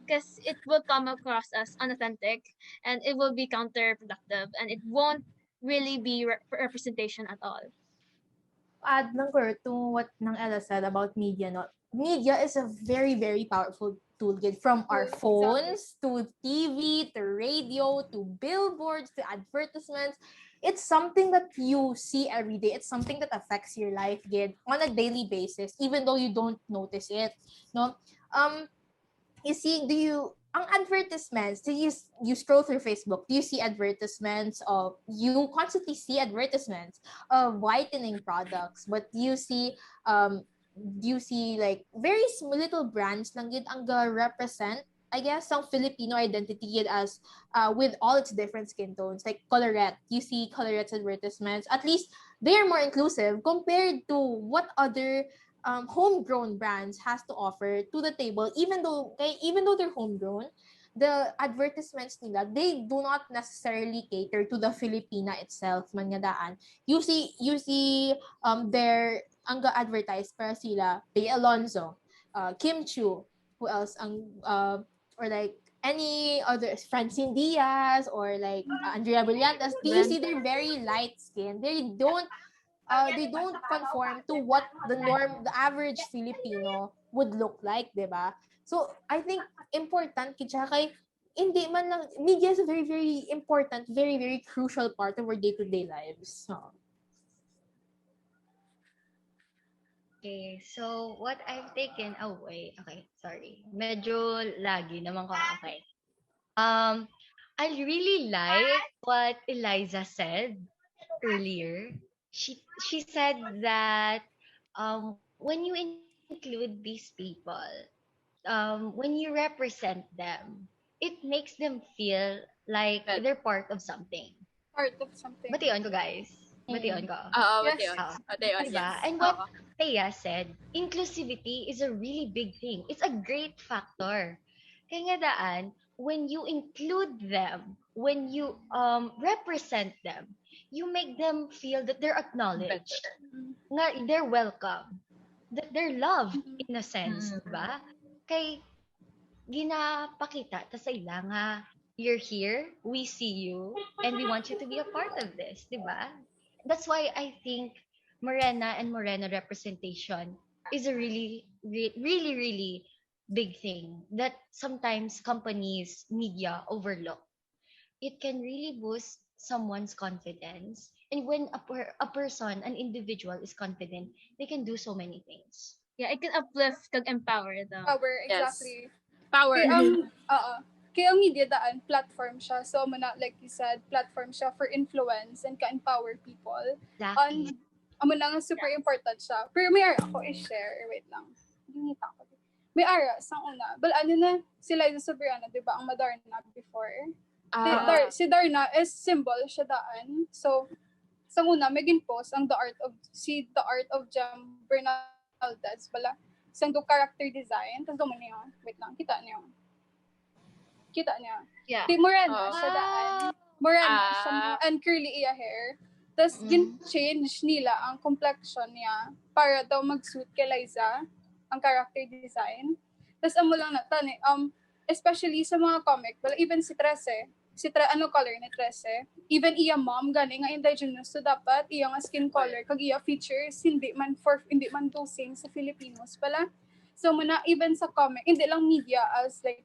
Speaker 8: because it will come across as unauthentic, and it will be counterproductive, and it won't really be representation at all.
Speaker 2: Add lang ko to what nang Ella said about media, no? Media is a very, very powerful tool, from our phones to TV to radio to billboards to advertisements. It's something that you see every day. It's something that affects your life, on a daily basis, even though you don't notice it. No, you see, ang advertisements, do you scroll through Facebook, do you see advertisements of, you constantly see advertisements of whitening products, but do you see like very little brands lang yun ang represent, I guess, some Filipino identity yun as with all its different skin tones. Like Colorette, you see Colorette's advertisements. At least they are more inclusive compared to what other homegrown brands has to offer to the table. Even though they're homegrown, the advertisements nila, they do not necessarily cater to the Filipina itself man nga daan. You see their ang advertise para sila Bea Alonzo, Kim Chiu, who else ang or like any other, Francine Diaz, or like Andrea Brillantes. Do you see they're very light skin? They don't conform to what the average Filipino would look like, di ba? So, I think important kitsa kay hindi man lang, media is a very, very important, very, very crucial part of our day-to-day lives. So,
Speaker 4: Okay, so what I've taken away, okay, sorry. Medyo lagi naman ko, okay. I really like what Eliza said earlier. She said that when you include these people, when you represent them, it makes them feel like they're part of something.
Speaker 7: Part of something.
Speaker 4: Batiyon ko, guys. Batiyon ko.
Speaker 1: Bate
Speaker 7: Yes.
Speaker 1: yun. Bate yun,
Speaker 4: Diba?
Speaker 1: yes.
Speaker 4: And what Thea said, inclusivity is a really big thing. It's a great factor. Kaya nga daan, when you include them, when you represent them, you make them feel that they're acknowledged, nga they're welcome, that they're loved in a sense, diba? Kay ginapakita ta sa ila nga, you're here, we see you, and we want you to be a part of this, diba? That's why I think Morena and Morena representation is a really, really, really big thing that sometimes companies, media overlook. It can really boost someone's confidence. And when a person, an individual is confident, they can do so many things.
Speaker 8: Yeah, it can uplift kag empower them.
Speaker 7: Power,
Speaker 1: Yes.
Speaker 7: exactly.
Speaker 1: Power.
Speaker 7: Kaya ang media daan, platform siya. So, like you said, platform siya for influence and ka-empower people.
Speaker 4: Exactly.
Speaker 7: Amo na nga super important siya. Pero may ara ako i-share. Wait lang. Ginita ko. May ara, sang una. Ano na, si Eliza Bellones, di ba, ang Madarna before. Si Darna is symbol siya daan. So, sang una, may ginpost ang The Art of Jam Bernaldez, isang do character design. Tapos doon niyo. Wait lang, kita niyo.
Speaker 8: Yeah.
Speaker 7: Si Morena siya daan. Morena siya, and curly iya hair. Tapos, change nila ang complexion niya para daw mag-suit kay Liza, ang character design. Tapos, amo lang natani, especially sa mga comic, even si Trece, ano color ni Trece, even iya mom, gani nga indigenous, so dapat iya nga skin color, kag iya features, hindi man to same sa Filipinos pala. So, muna, even sa comic, hindi lang media as like,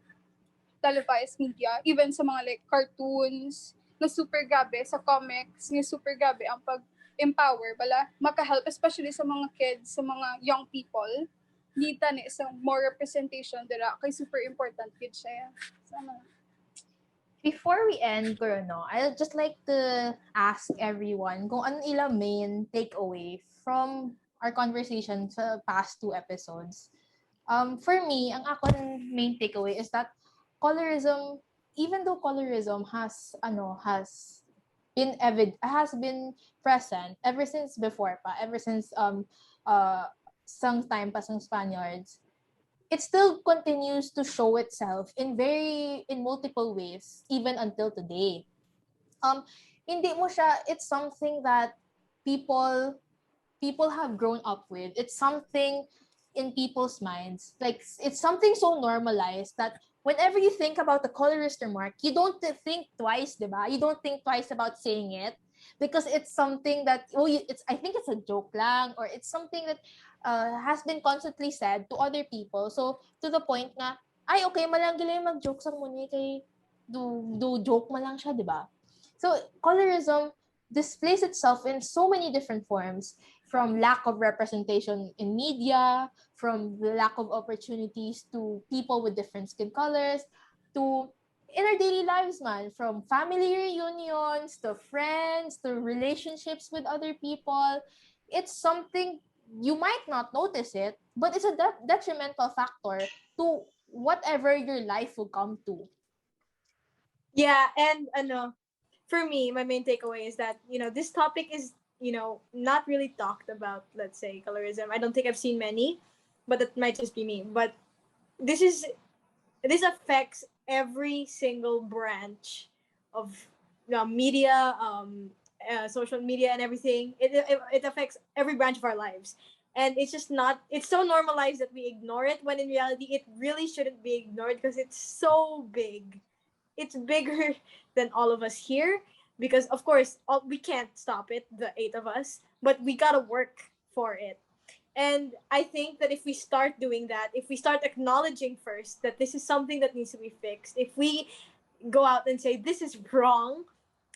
Speaker 7: televised media, even sa mga like cartoons, na super gabi sa comics, na super gabi ang pag-empower, maka-help, especially sa mga kids, sa mga young people, nita ni isang more representation dira, kay super important kid siya. Sama.
Speaker 2: Before we end, Corono, I'd just like to ask everyone kung ano ilang main takeaway from our conversation sa past 2 episodes. For me, ang akong main takeaway is that colorism, even though colorism has been present ever since some time pa sang Spaniards, it still continues to show itself in multiple ways even until today. Hindi mo siya, it's something that people have grown up with. It's something in people's minds. Like, it's something so normalized that whenever you think about the colorist remark, you don't think twice, diba? You don't think twice about saying it because it's something that, I think it's a joke lang, or it's something that has been constantly said to other people. So, to the point na, ay, okay, malang gila yung mag-joke sa muna kay do joke malang siya, diba? So, colorism displays itself in so many different forms, from lack of representation in media, from the lack of opportunities to people with different skin colors, to in our daily lives, man, from family reunions to friends to relationships with other people. It's something you might not notice it, but it's a detrimental factor to whatever your life will come to.
Speaker 6: Yeah, and for me, my main takeaway is that, this topic is, not really talked about, let's say, colorism. I don't think I've seen many, but that might just be me. But this is this affects every single branch of media, social media, and everything. It affects every branch of our lives, and it's just not. It's so normalized that we ignore it, when in reality, it really shouldn't be ignored because it's so big. It's bigger than all of us here, because of course we can't stop it, the eight of us, but we gotta work for it. And I think that if we start doing that, if we start acknowledging first that this is something that needs to be fixed, if we go out and say this is wrong,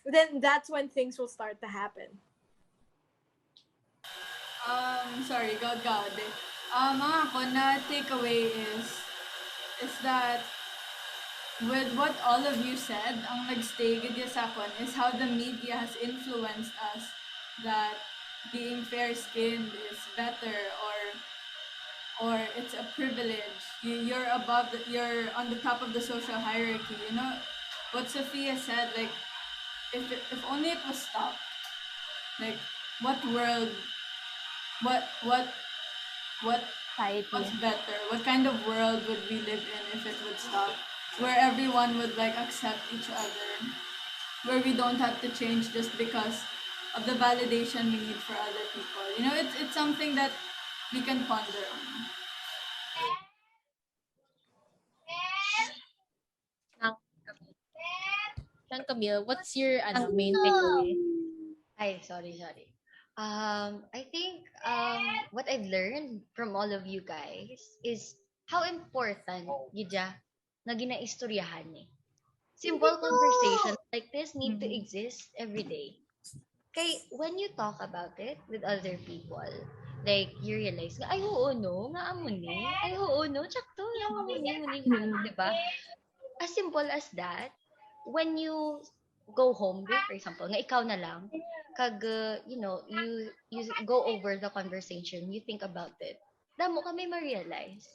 Speaker 6: then that's when things will start to happen.
Speaker 3: Sorry, God. Ako na takeaway is that with what all of you said, ang nagstay gid sa akon is how the media has influenced us that being fair-skinned is better, or it's a privilege. You're on the top of the social hierarchy. You know what Sophia said, like if only it was stopped. Like what world, what
Speaker 2: Society.
Speaker 3: what's better? What kind of world would we live in if it would stop? Where everyone would like accept each other, where we don't have to change just because of the validation we need for other people. You know, it's something that we can ponder on.
Speaker 2: Camille, what's your main takeaway?
Speaker 4: Ay, sorry. I think what I've learned from all of you guys is how important gidya nga ginaistoryahan eh. Simple conversations like this need to exist every day. Kay when you talk about it with other people, like you realize nga ay oo no, nga amo ni. Ay oo no, tsakto yung muni, di ba? As simple as that, when you go home, for example, nga ikaw na lang, kag, you go over the conversation, you think about it, damo ka may ma-realize.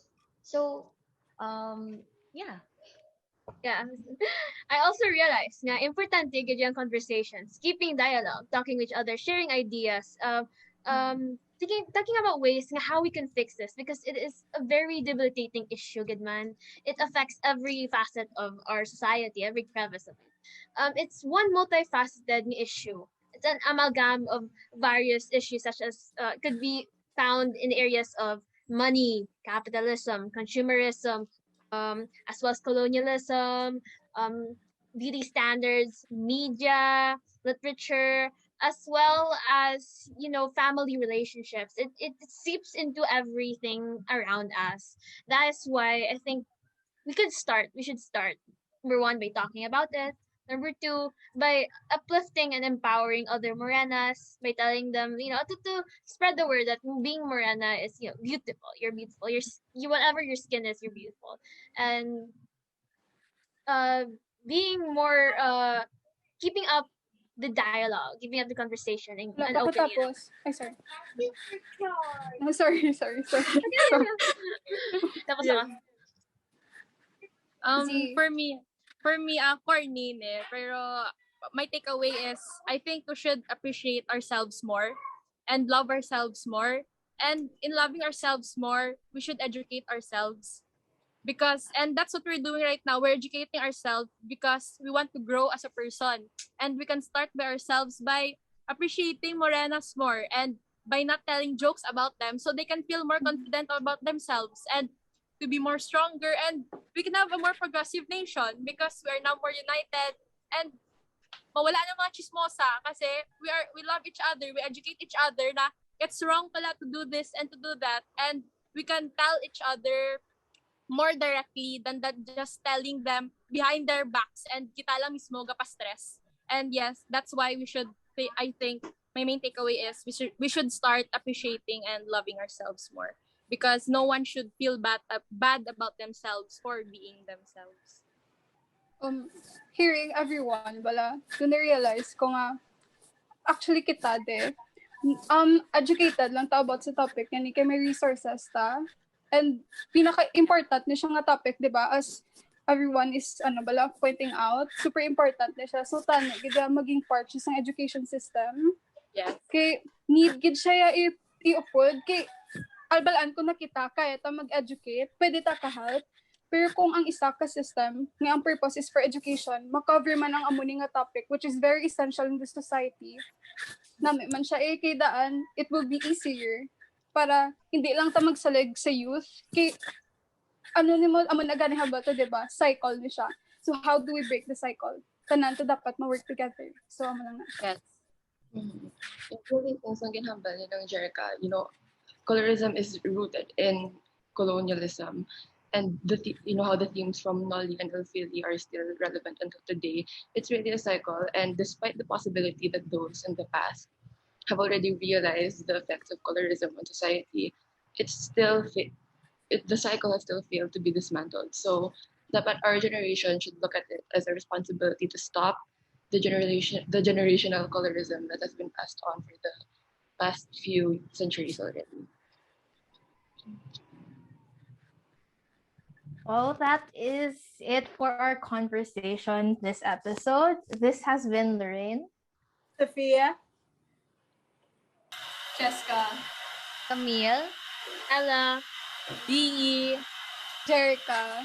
Speaker 4: So, yeah.
Speaker 8: Yeah. I also realized na importante gid yung conversations, keeping dialogue, talking with each other, sharing ideas, talking about ways nga how we can fix this, because it is a very debilitating issue, good man. It affects every facet of our society, every crevice of it. It's one multifaceted issue. It's an amalgam of various issues, such as could be found in areas of money, capitalism, consumerism, as well as colonialism, beauty standards, media, literature, as well as family relationships. It seeps into everything around us. That is why I think we should start, number one, by talking about it. Number two, by uplifting and empowering other Morenas, by telling them, to spread the word that being Morena is, beautiful. You're beautiful. You whatever your skin is, you're beautiful. And being more keeping up the dialogue, keeping up the conversation, and
Speaker 7: Wala pa ko
Speaker 8: opening it up.
Speaker 7: tapos. Ay, sorry. Oh, sorry.
Speaker 8: Tapos
Speaker 1: Yeah.
Speaker 8: ako.
Speaker 7: Si-
Speaker 1: For me, corny ne, pero my takeaway is I think we should appreciate ourselves more and love ourselves more. And in loving ourselves more, we should educate ourselves, and that's what we're doing right now. We're educating ourselves because we want to grow as a person, and we can start by ourselves by appreciating Morenas more and by not telling jokes about them, so they can feel more confident about themselves and to be more stronger, and we can have a more progressive nation because we are now more united, and mawala na mga chismosa kasi we love each other, we educate each other na it's wrong pala to do this and to do that, and we can tell each other more directly than that just telling them behind their backs and kita lang mismo gapa-stress. And yes, that's why I think my main takeaway is we should start appreciating and loving ourselves more, because no one should feel bad about themselves for being themselves.
Speaker 7: hearing everyone, bala, doon na-realize ko nga, actually kita de, educated lang ta about sa topic, yan kay may resources ta, and pinaka-important na siya nga topic, di ba, as everyone is, pointing out, super important na siya, so tani, gida maging part siya sa education system,
Speaker 1: Yes.
Speaker 7: kay need gid siya i-upod, kay albalaan ko na kita, kaya ta mag-educate, pwede ta ka-help, pero kung ang isa ka system, nga ang purpose is for education, makover man ang amuni nga topic, which is very essential in the society, nami man siya kay daan, it will be easier para hindi lang ta magsalig sa youth, kay amo na gani habal to, diba? Cycle ni siya. So how do we break the cycle? Tanan to dapat ma-work together. So amo lang na.
Speaker 1: Yes.
Speaker 5: Mm-hmm. Including things ang ginhambal ni ng Jherica, colorism is rooted in colonialism, and how the themes from Nolly and Ophelia are still relevant until today. It's really a cycle, and despite the possibility that those in the past have already realized the effects of colorism on society, the cycle has still failed to be dismantled. So dapat our generation should look at it as a responsibility to stop the generational colorism that has been passed on for the past few centuries already.
Speaker 2: Well, that is it for our conversation this episode. This has been Lorraine,
Speaker 6: Sophia,
Speaker 3: Chesca,
Speaker 4: Camille,
Speaker 8: Ella.
Speaker 1: Ziyi.
Speaker 7: Jherica.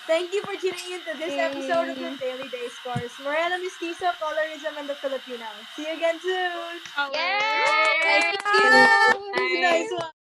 Speaker 6: thank you for tuning in to this episode of the Daily DAYscourse. Morena, Mestizo, Colorism, and the Filipino. See you again soon.
Speaker 8: Yay!
Speaker 1: Thank you.
Speaker 6: Nice one.